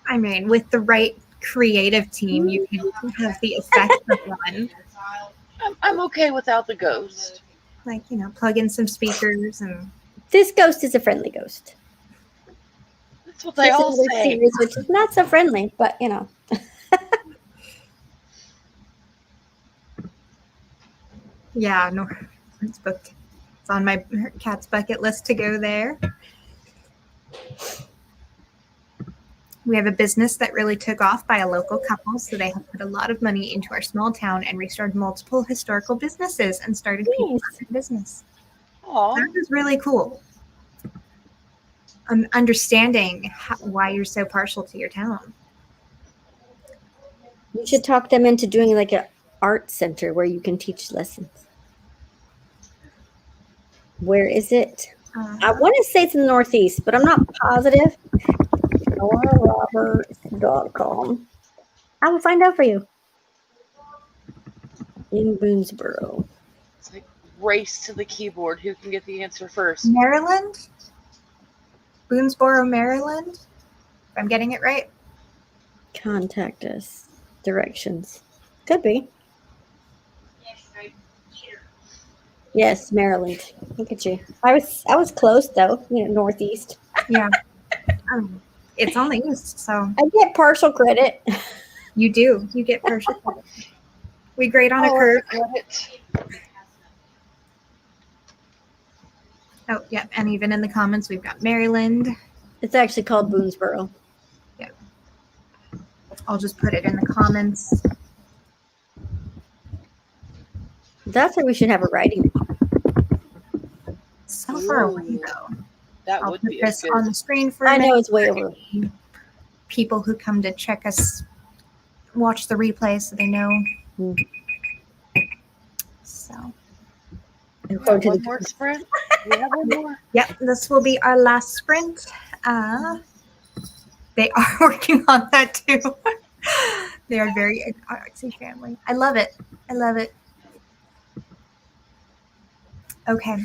I mean, with the right creative team, you can have the effect of one. I'm okay without the ghost. Like, plug in some speakers and. This ghost is a friendly ghost. That's what they all say. Series, which is not so friendly, but Yeah, no, it's booked. It's on my cat's bucket list to go there. We have a business that really took off by a local couple, so they have put a lot of money into our small town and restored multiple historical businesses and started people in business. Aw. That was really cool. Understanding why you're so partial to your town. you should talk them into doing like an art center where you can teach lessons. Where is it? Uh, I want to say it's in the Northeast, but I'm not positive. NoraRoberts.com. I will find out for you. In Boonesboro. It's like race to the keyboard. Who can get the answer first? Maryland? Boonesboro, Maryland? If I'm getting it right. Contact us. Directions. Could be. Yes, Maryland. Look at you. I was close though. Northeast. Yeah. It's on the east, so I get partial credit. you do. You get partial credit. We grade on a Oh, curve. credit. Oh, yeah. And even in the comments, we've got Maryland. It's actually called Boonesboro. I'll just put it in the comments. That's where we should have a writing. So far away, Ooh. though. That I'll would put be this good. on the screen for a I know minute. it's way over. People who come to check us, watch the replay so they know. Hmm. So, We Go have to one the- more sprint. We have one more. yep, this will be our last sprint. They are working on that too. They are very artsy family. I love it. I love it. Okay.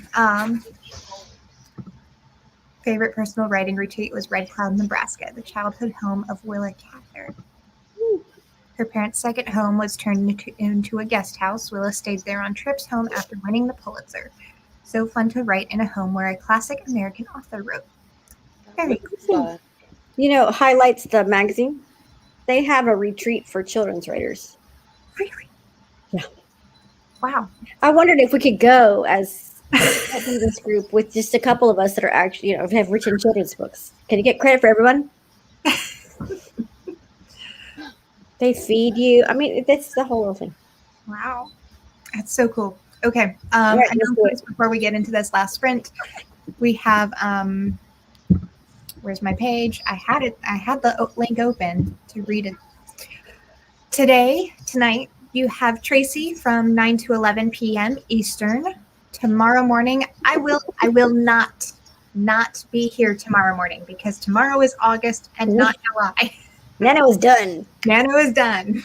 Favorite personal writing retreat was Red Cloud, Nebraska, the childhood home of Willa Cather. Her parents' second home was turned into a guest house. Willa stayed there on trips home after winning the Pulitzer. So fun to write in a home where a classic American author wrote. Very Fun. Highlights the magazine. They have a retreat for children's writers. Really? Yeah. Wow. I wondered if we could go as this group with just a couple of us that are actually, have written children's books. Can you get credit for everyone? They feed you. I mean, that's the whole thing. Wow. That's so cool. Okay. All right, let's do Announcements before we get into this last sprint. We have where's my page? I had the link open to read it. Tonight, you have Tracy from 9 to 11 p.m. Eastern. Tomorrow morning, I will not be here tomorrow morning because tomorrow is August and not July. Nano is done. Nano is done.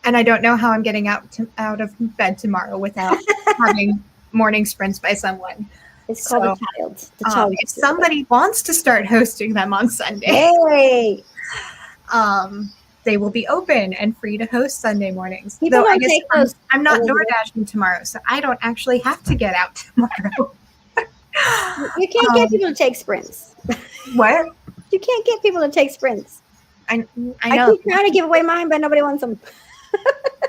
And I don't know how I'm getting out of bed tomorrow without having morning sprints by someone. It's called So, the child. The child. If somebody wants to start hosting them on Sunday, Hey, they will be open and free to host Sunday mornings. People Though don't I guess take those, I'm not Elizabeth. DoorDashing tomorrow, so I don't actually have to get out tomorrow. you can't get people to take sprints. What? You can't get people to take sprints. I I know. keep trying to give away mine, but nobody wants them.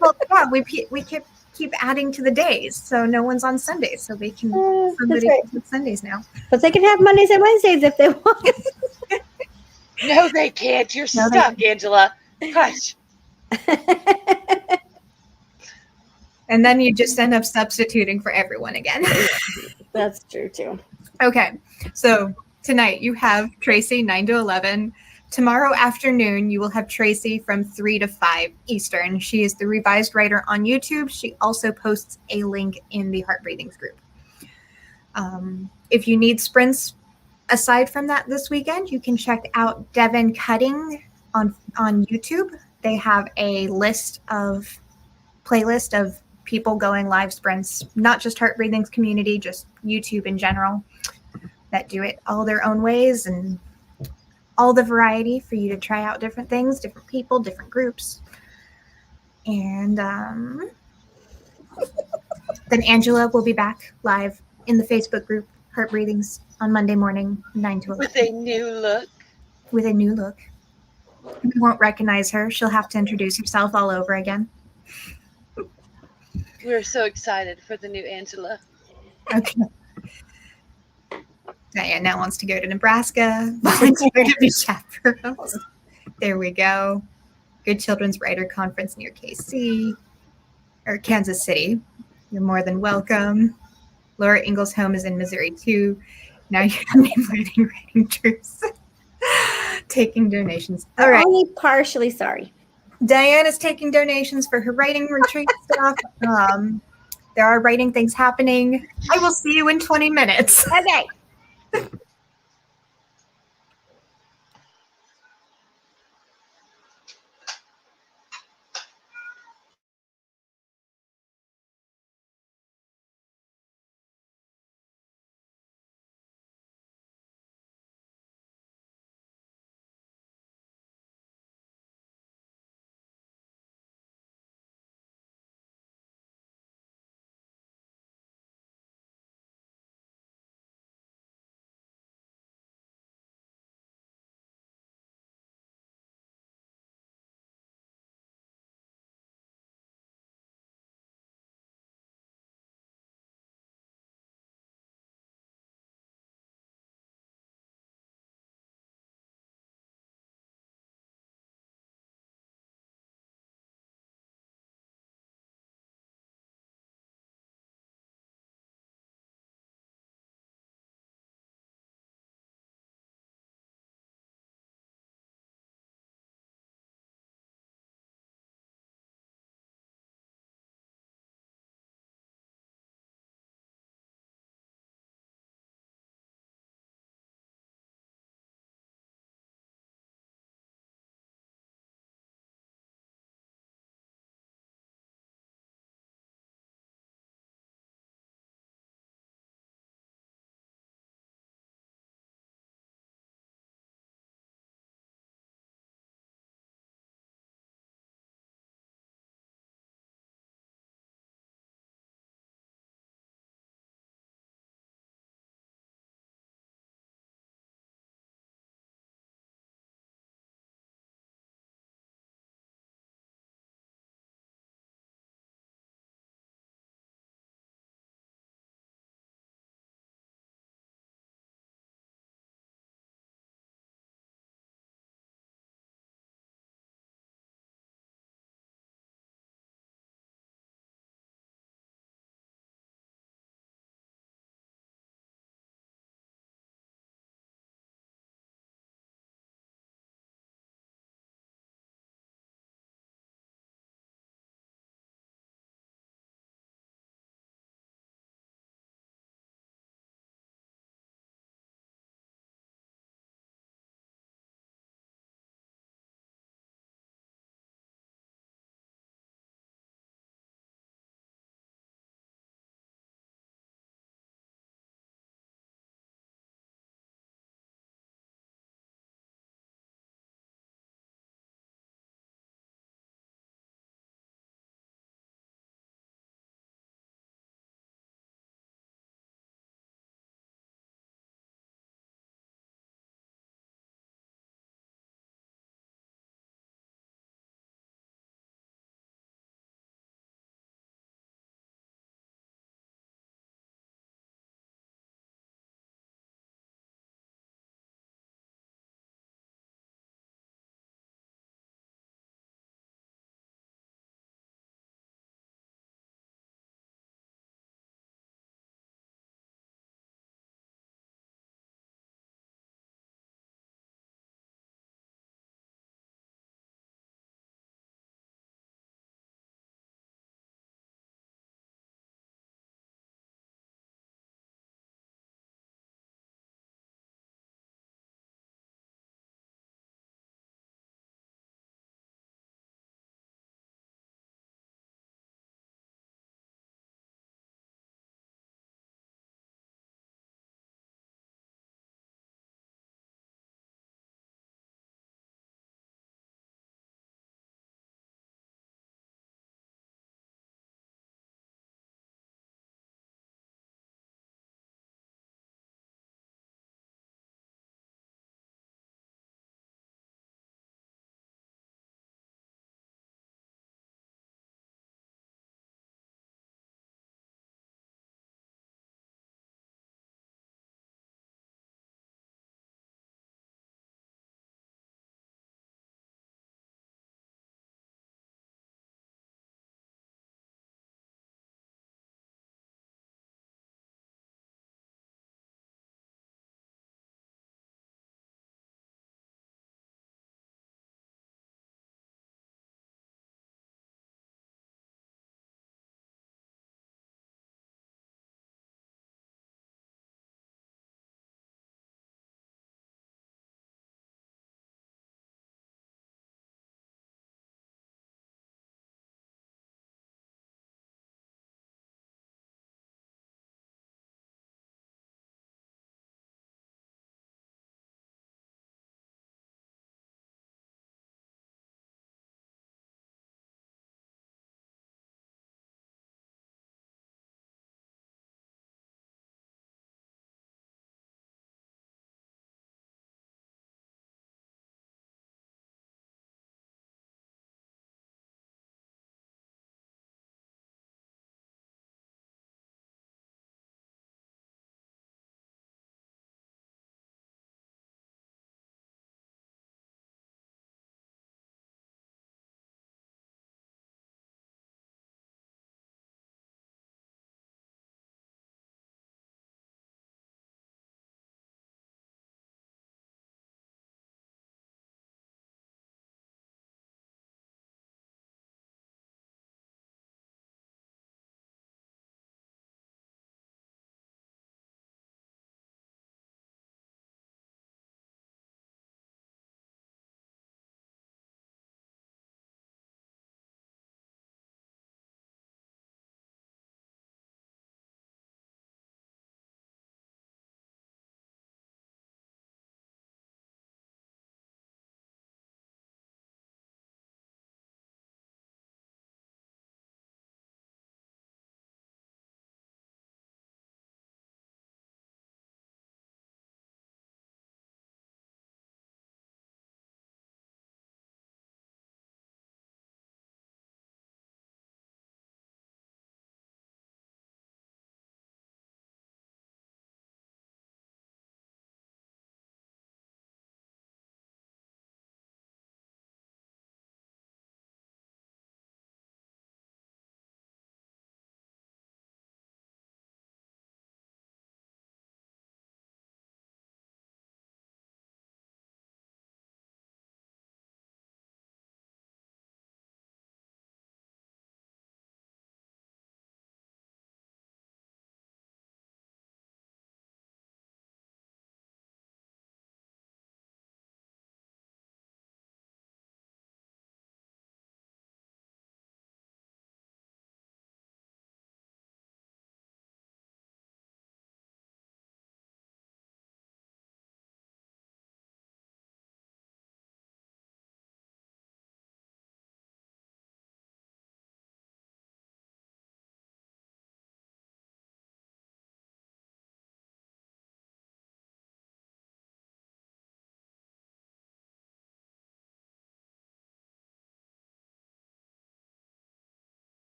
Well, yeah, we keep adding to the days, so no one's on Sundays, so they can That's somebody right. can do Sundays now. But they can have Mondays and Wednesdays if they want. No, they can't. You're No, they stuck, Angela. Hush. And then you just end up substituting for everyone again. That's true too. Okay, so tonight you have Tracy 9 to 11. Tomorrow afternoon, you will have Tracy from 3 to 5 Eastern. She is the revised writer on YouTube. She also posts a link in the Heart Breathings group. If you need sprints aside from that this weekend, you can check out Devin Cutting on YouTube. They have a playlist of people going live sprints, not just Heart Breathings community, just YouTube in general, that do it all their own ways and all the variety for you to try out different things, different people, different groups. And then Angela will be back live in the Facebook group, Heart Breathings, on Monday morning, 9 to 11. With a new look. With a new look. You won't recognize her. She'll have to introduce herself all over again. We're so excited for the new Angela. Okay. Diane now wants to go to Nebraska, volunteer to be chaperones. There we go. Good Children's Writer Conference near KC or Kansas City. You're more than welcome. Laura Ingalls' home is in Missouri too. Now you're writing troops. Taking donations. All I'm right. only partially sorry. Diane is taking donations for her writing retreat stuff. There are writing things happening. I will see you in 20 minutes. Okay.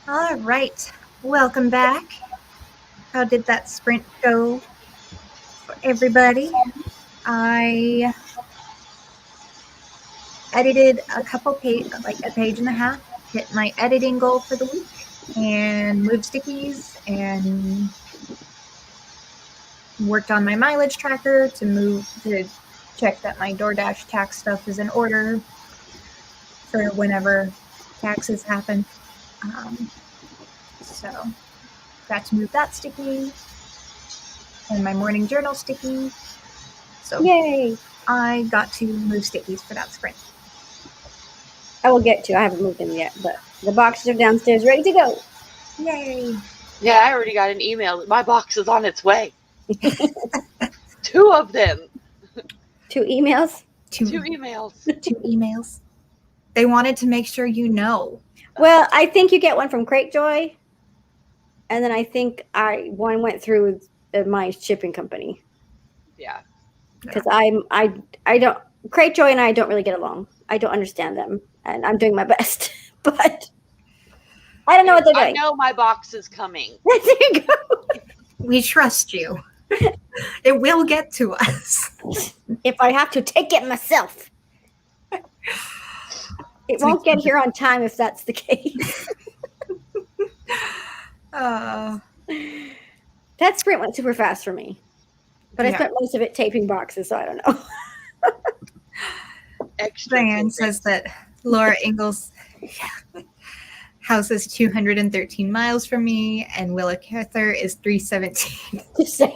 All right. Welcome back. How did that sprint go for everybody? I edited a couple like a page and a half, hit my editing goal for the week, and moved stickies and worked on my mileage tracker to check that my DoorDash tax stuff is in order for whenever taxes happen. So got to move that sticky and my morning journal sticky. So Yay! I got to move stickies for that sprint. I will get to. I haven't moved them yet, but the boxes are downstairs ready to go. Yay! Yeah, I already got an email that my box is on its way. 2 of them. 2 emails. 2 emails. 2 emails. They wanted to make sure you know. Well, I think you get one from Crate Joy, and then I think one went through my shipping company. Yeah. Because I don't Crate Joy and I don't really get along. I don't understand them, and I'm doing my best, but I don't know what they're I doing. know my box is coming. There you go. We trust you. It will get to us. If I have to take it myself. It won't get here on time if that's the case. That sprint went super fast for me. But I spent most of it taping boxes, so I don't know. Diane says that Laura Ingalls' house is 213 miles from me, and Willa Cather is 317. Just say.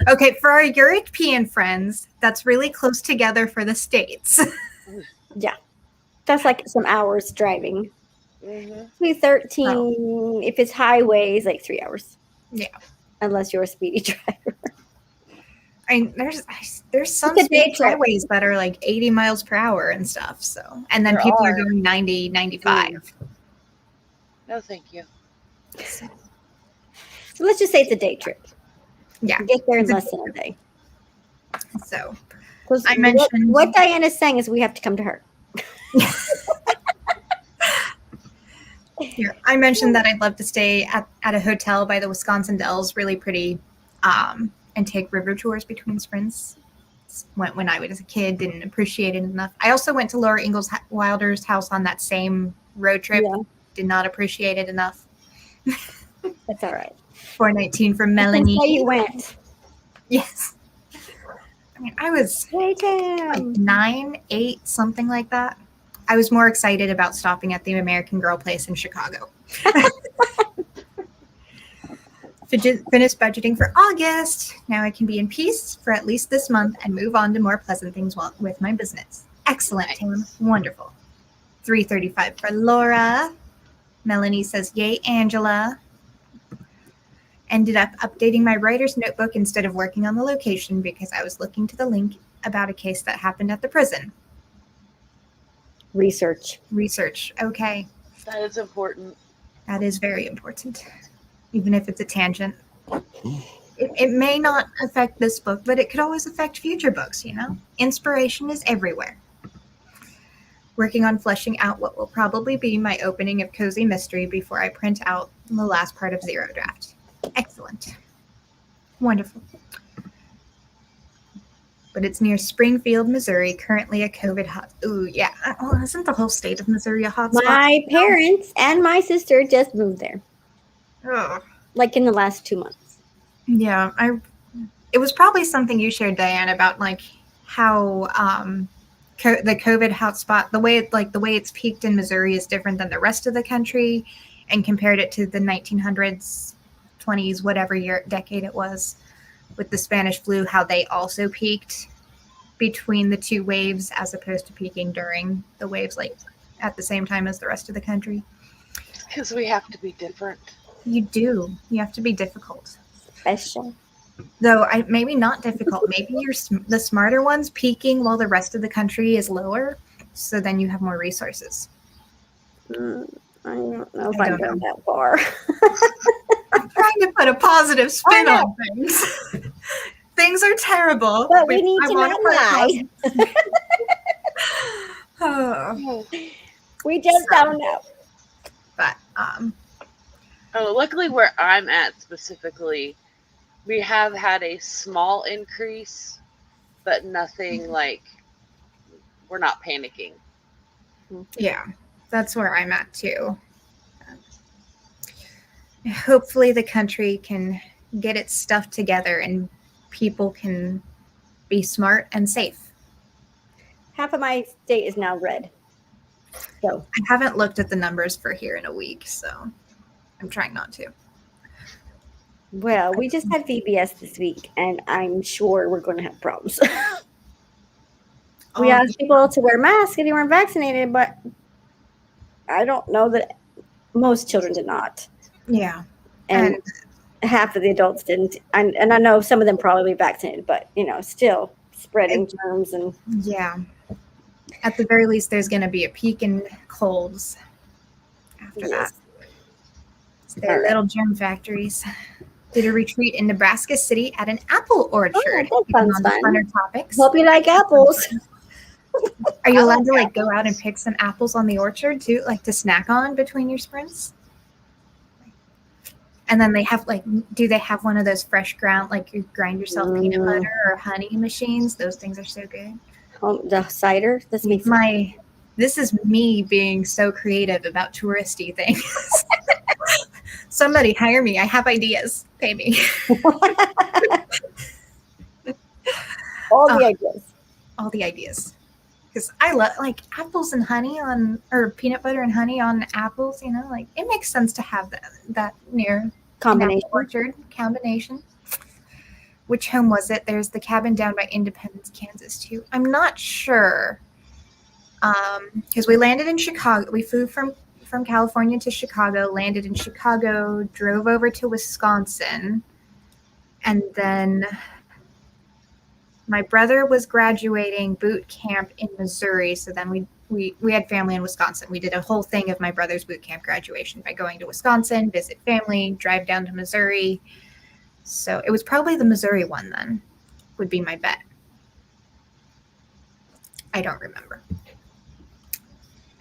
Okay, for our European friends, that's really close together for the States. Yeah. That's like some hours driving. 313, if it's highways, like 3 hours. Yeah. Unless you're a speedy driver. I mean, there's some speedy highways that are like 80 miles per hour and stuff. So, and then people are going 90, 95. No, thank you. So let's just say it's a day trip. Yeah. Get there in less than a day. So I mentioned what Diana's saying is we have to come to her. Here, I mentioned that I'd love to stay at a hotel by the Wisconsin Dells, really pretty, and take river tours between sprints. When I was a kid, didn't appreciate it enough. I also went to Laura Ingalls Wilder's house on that same road trip. Yeah. Did not appreciate it enough. That's all right. 419 for Melanie. That's why you went. Yes. I mean, I was like 9, 8, something like that. I was more excited about stopping at the American Girl place in Chicago. Finished budgeting for August. Now I can be in peace for at least this month and move on to more pleasant things with my business. Excellent, Tim. Wonderful. 335 for Laura. Melanie says, yay, Angela. Ended up updating my writer's notebook instead of working on the location because I was looking to the link about a case that happened at the prison. Research. Okay. That is important. That is very important. Even if it's a tangent. It may not affect this book, but it could always affect future books, you know? Inspiration is everywhere. Working on fleshing out what will probably be my opening of Cozy Mystery before I print out the last part of Zero Draft. Excellent. Wonderful. But it's near Springfield, Missouri, currently a COVID hot. Ooh, yeah. Well, isn't the whole state of Missouri a hot spot? My parents and my sister just moved there. Oh. Like in the last 2 months. Yeah, it was probably something you shared, Diane, about like how the COVID hotspot, the way it's peaked in Missouri is different than the rest of the country, and compared it to the 1900s, 20s, whatever decade it was, with the Spanish flu, how they also peaked between the 2 waves as opposed to peaking during the waves, like at the same time as the rest of the country. Because we have to be different. You do. You have to be difficult. Special. Though maybe not difficult. Maybe you're the smarter ones peaking while the rest of the country is lower. So then you have more resources. I don't know if I'm going that far. I'm trying to put a positive spin on things. Things are terrible. But we need to not lie. Oh. We just don't know. But Oh, luckily where I'm at specifically, we have had a small increase, but nothing like we're not panicking. Yeah, that's where I'm at too. Hopefully the country can get its stuff together and people can be smart and safe. Half of my state is now red. So I haven't looked at the numbers for here in a week, so I'm trying not to. well, we just had VBS this week, and I'm sure we're going to have problems. We asked people to wear masks if they weren't vaccinated, but I don't know that most children did not. Yeah. And half of the adults didn't. And I know some of them probably vaccinated, but, still spreading germs. And yeah. At the very least, there's going to be a peak in colds after that. So they're little germ factories. Did a retreat in Nebraska City at an apple orchard. Oh, that sounds fun. Funner topics. Hope you like apples. Are you allowed to go out and pick some apples on the orchard too, to snack on between your sprints? And then they have do they have one of those fresh ground, you grind yourself peanut butter or honey machines? Those things are so good. The cider. This is me being so creative about touristy things. Somebody hire me. I have ideas. Pay me. All the ideas. All the ideas. Because I love apples and honey or peanut butter and honey on apples, it makes sense to have that near Combination. Orchard combination. Which home was it? There's the cabin down by Independence, Kansas too. I'm not sure. Because we landed in Chicago. We flew from California to Chicago, landed in Chicago, drove over to Wisconsin, and then my brother was graduating boot camp in Missouri, so then we had family in Wisconsin. We did a whole thing of my brother's boot camp graduation by going to Wisconsin, visit family, drive down to Missouri. So it was probably the Missouri one then, would be my bet. I don't remember.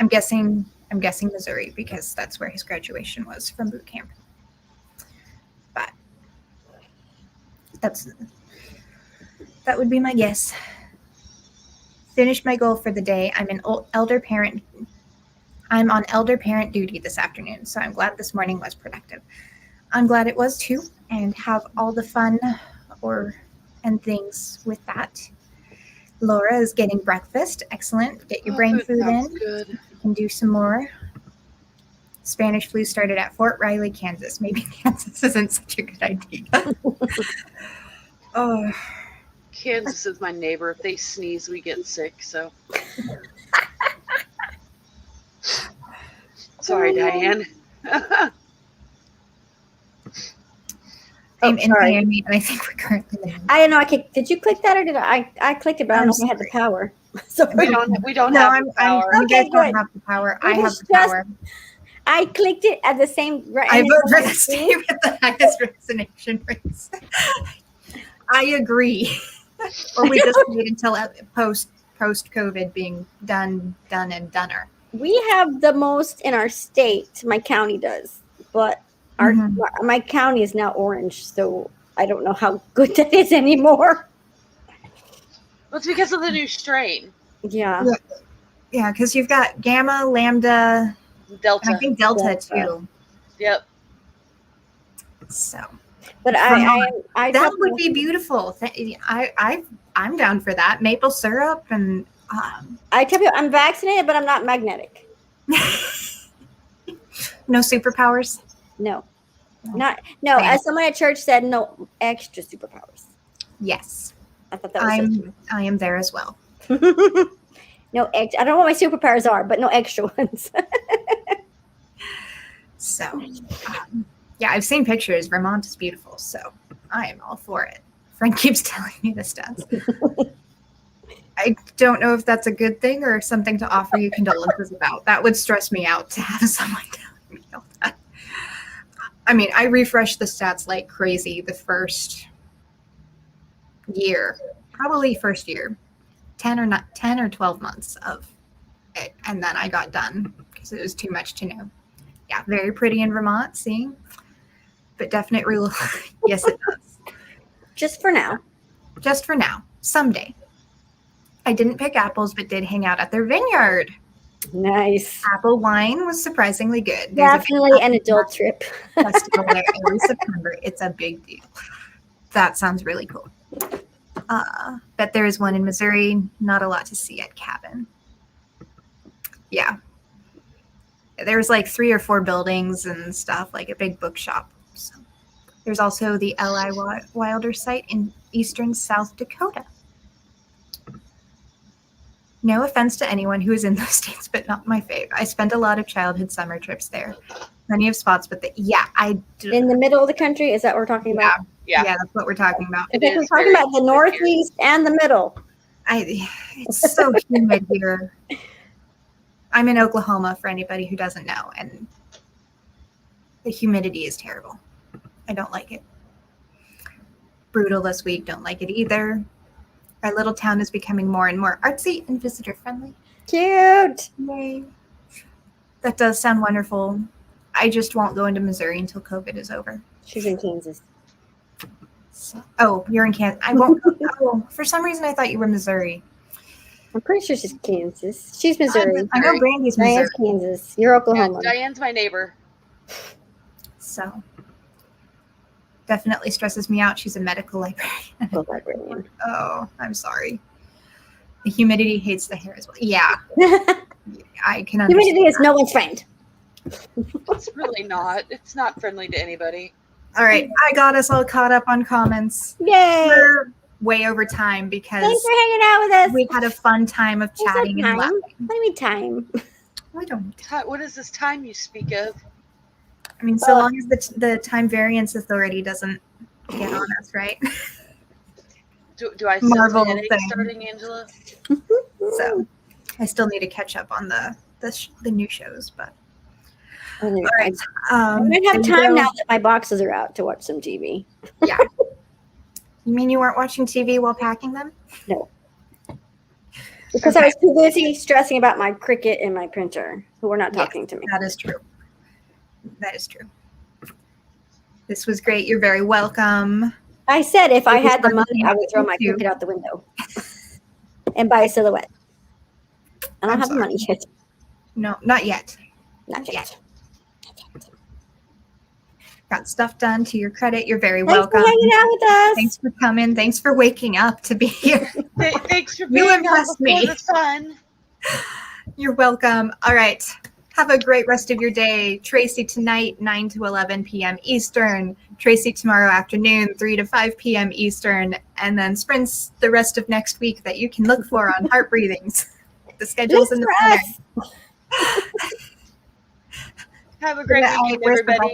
I'm guessing Missouri because that's where his graduation was from boot camp. But that would be my guess. Finished my goal for the day. I'm on elder parent duty this afternoon, so I'm glad this morning was productive. I'm glad it was too, and have all the fun and things with that. Laura is getting breakfast. Excellent. Get your brain food in. Good. You can do some more. Spanish flu started at Fort Riley, Kansas. Maybe Kansas isn't such a good idea. Oh. Kansas is my neighbor. If they sneeze, we get sick. So, sorry, Diane. I'm in Miami, and I think we're currently. I don't know. Did you click that, or did I? I clicked it, but I don't know if I had the power. So We don't have the power. You guys don't have the power. I have the power. I clicked it at the same. I vote for the state with the highest vaccination rates. I agree. Or we just wait until post COVID being done and doneer. We have the most in our state. My county does, but my county is now orange, so I don't know how good that is anymore. Well, it's because of the new strain. Yeah. Yeah, because you've got Gamma, Lambda, Delta. and I think Delta too. Yep. So, but I that would be beautiful. I'm down for that. Maple syrup and. I tell you, I'm vaccinated, but I'm not magnetic. No superpowers. No. As someone at church said, no extra superpowers. Yes. I thought that was I am there as well. No extra. I don't know what my superpowers are, but no extra ones. So, yeah, I've seen pictures. Vermont is beautiful, so I am all for it. Frank keeps telling me the stats. I don't know if that's a good thing or something to offer you condolences about. That would stress me out to have someone telling me all that. I mean, I refreshed the stats like crazy the first year, 10 or 12 months of it, and then I got done because it was too much to know. Yeah, very pretty in Vermont. Seeing but definite rule. Yes, it does. Just for now. Just for now. Someday. I didn't pick apples, but did hang out at their vineyard. Nice. Apple wine was surprisingly good. There's a big Definitely an adult trip. festival there every September. It's a big deal. That sounds really cool. Bet there is one in Missouri. Not a lot to see at Cabin. Yeah. There's like 3 or 4 buildings and stuff, like a big bookshop. So there's also the L.I. Wilder site in eastern South Dakota. No offense to anyone who is in those states, but not my fave. I spent a lot of childhood summer trips there. Plenty of spots, but I do. In the middle of the country, is that what we're talking about? Yeah. Yeah, that's what we're talking about. I think we're talking about the Northeast and the middle. It's so humid here. I'm in Oklahoma, for anybody who doesn't know, and the humidity is terrible. I don't like it. Brutal this week. Don't like it either. Our little town is becoming more and more artsy and visitor friendly. Cute. Yay. That does sound wonderful. I just won't go into Missouri until COVID is over. She's in Kansas. So, oh, you're in Kansas. I won't go. Oh, for some reason, I thought you were Missouri. I'm pretty sure she's Kansas. She's Missouri. I know Brandy's Missouri. Diane's Kansas. You're Oklahoma. Yeah, Diane's my neighbor. So definitely stresses me out. She's a medical librarian. Oh, I'm sorry. The humidity hates the hair as well. Yeah, I can understand. Humidity is no one's friend. It's really not. It's not friendly to anybody. All right, I got us all caught up on comments. Yay! We're way over time because Thanks for hanging out with us. we had a fun time of chatting and laughing. What do you mean time? We don't. What is this time you speak of? I mean, so long as the time variance authority doesn't get on us, right? Do I still Marvel have a headache thing. starting, Angela? So I still need to catch up on the new shows, but All right. I might have time now that my boxes are out to watch some TV. Yeah. You mean you weren't watching TV while packing them? No. Because I was too busy stressing about my Cricut and my printer, who were not talking to me. That is true. That is true. This was great. You're very welcome. I said if I It was had the fun money, I would throw my too. Cricut out the window and buy a silhouette. I don't I'm have the sorry. money yet. No, not yet. Not yet. Got stuff done to your credit. You're very Thanks welcome. for hanging out with us. Thanks for coming. Thanks for waking up to be here. Thanks for You being impressed here before me. the sun. You're welcome. All right. Have a great rest of your day. Tracy tonight, 9 to 11 p.m. Eastern. Tracy tomorrow afternoon, 3 to 5 p.m. Eastern. And then sprints the rest of next week that you can look for on Heart Breathings. The schedule's in the Look for planner. us. Have a great Yeah, weekend, where's the everybody.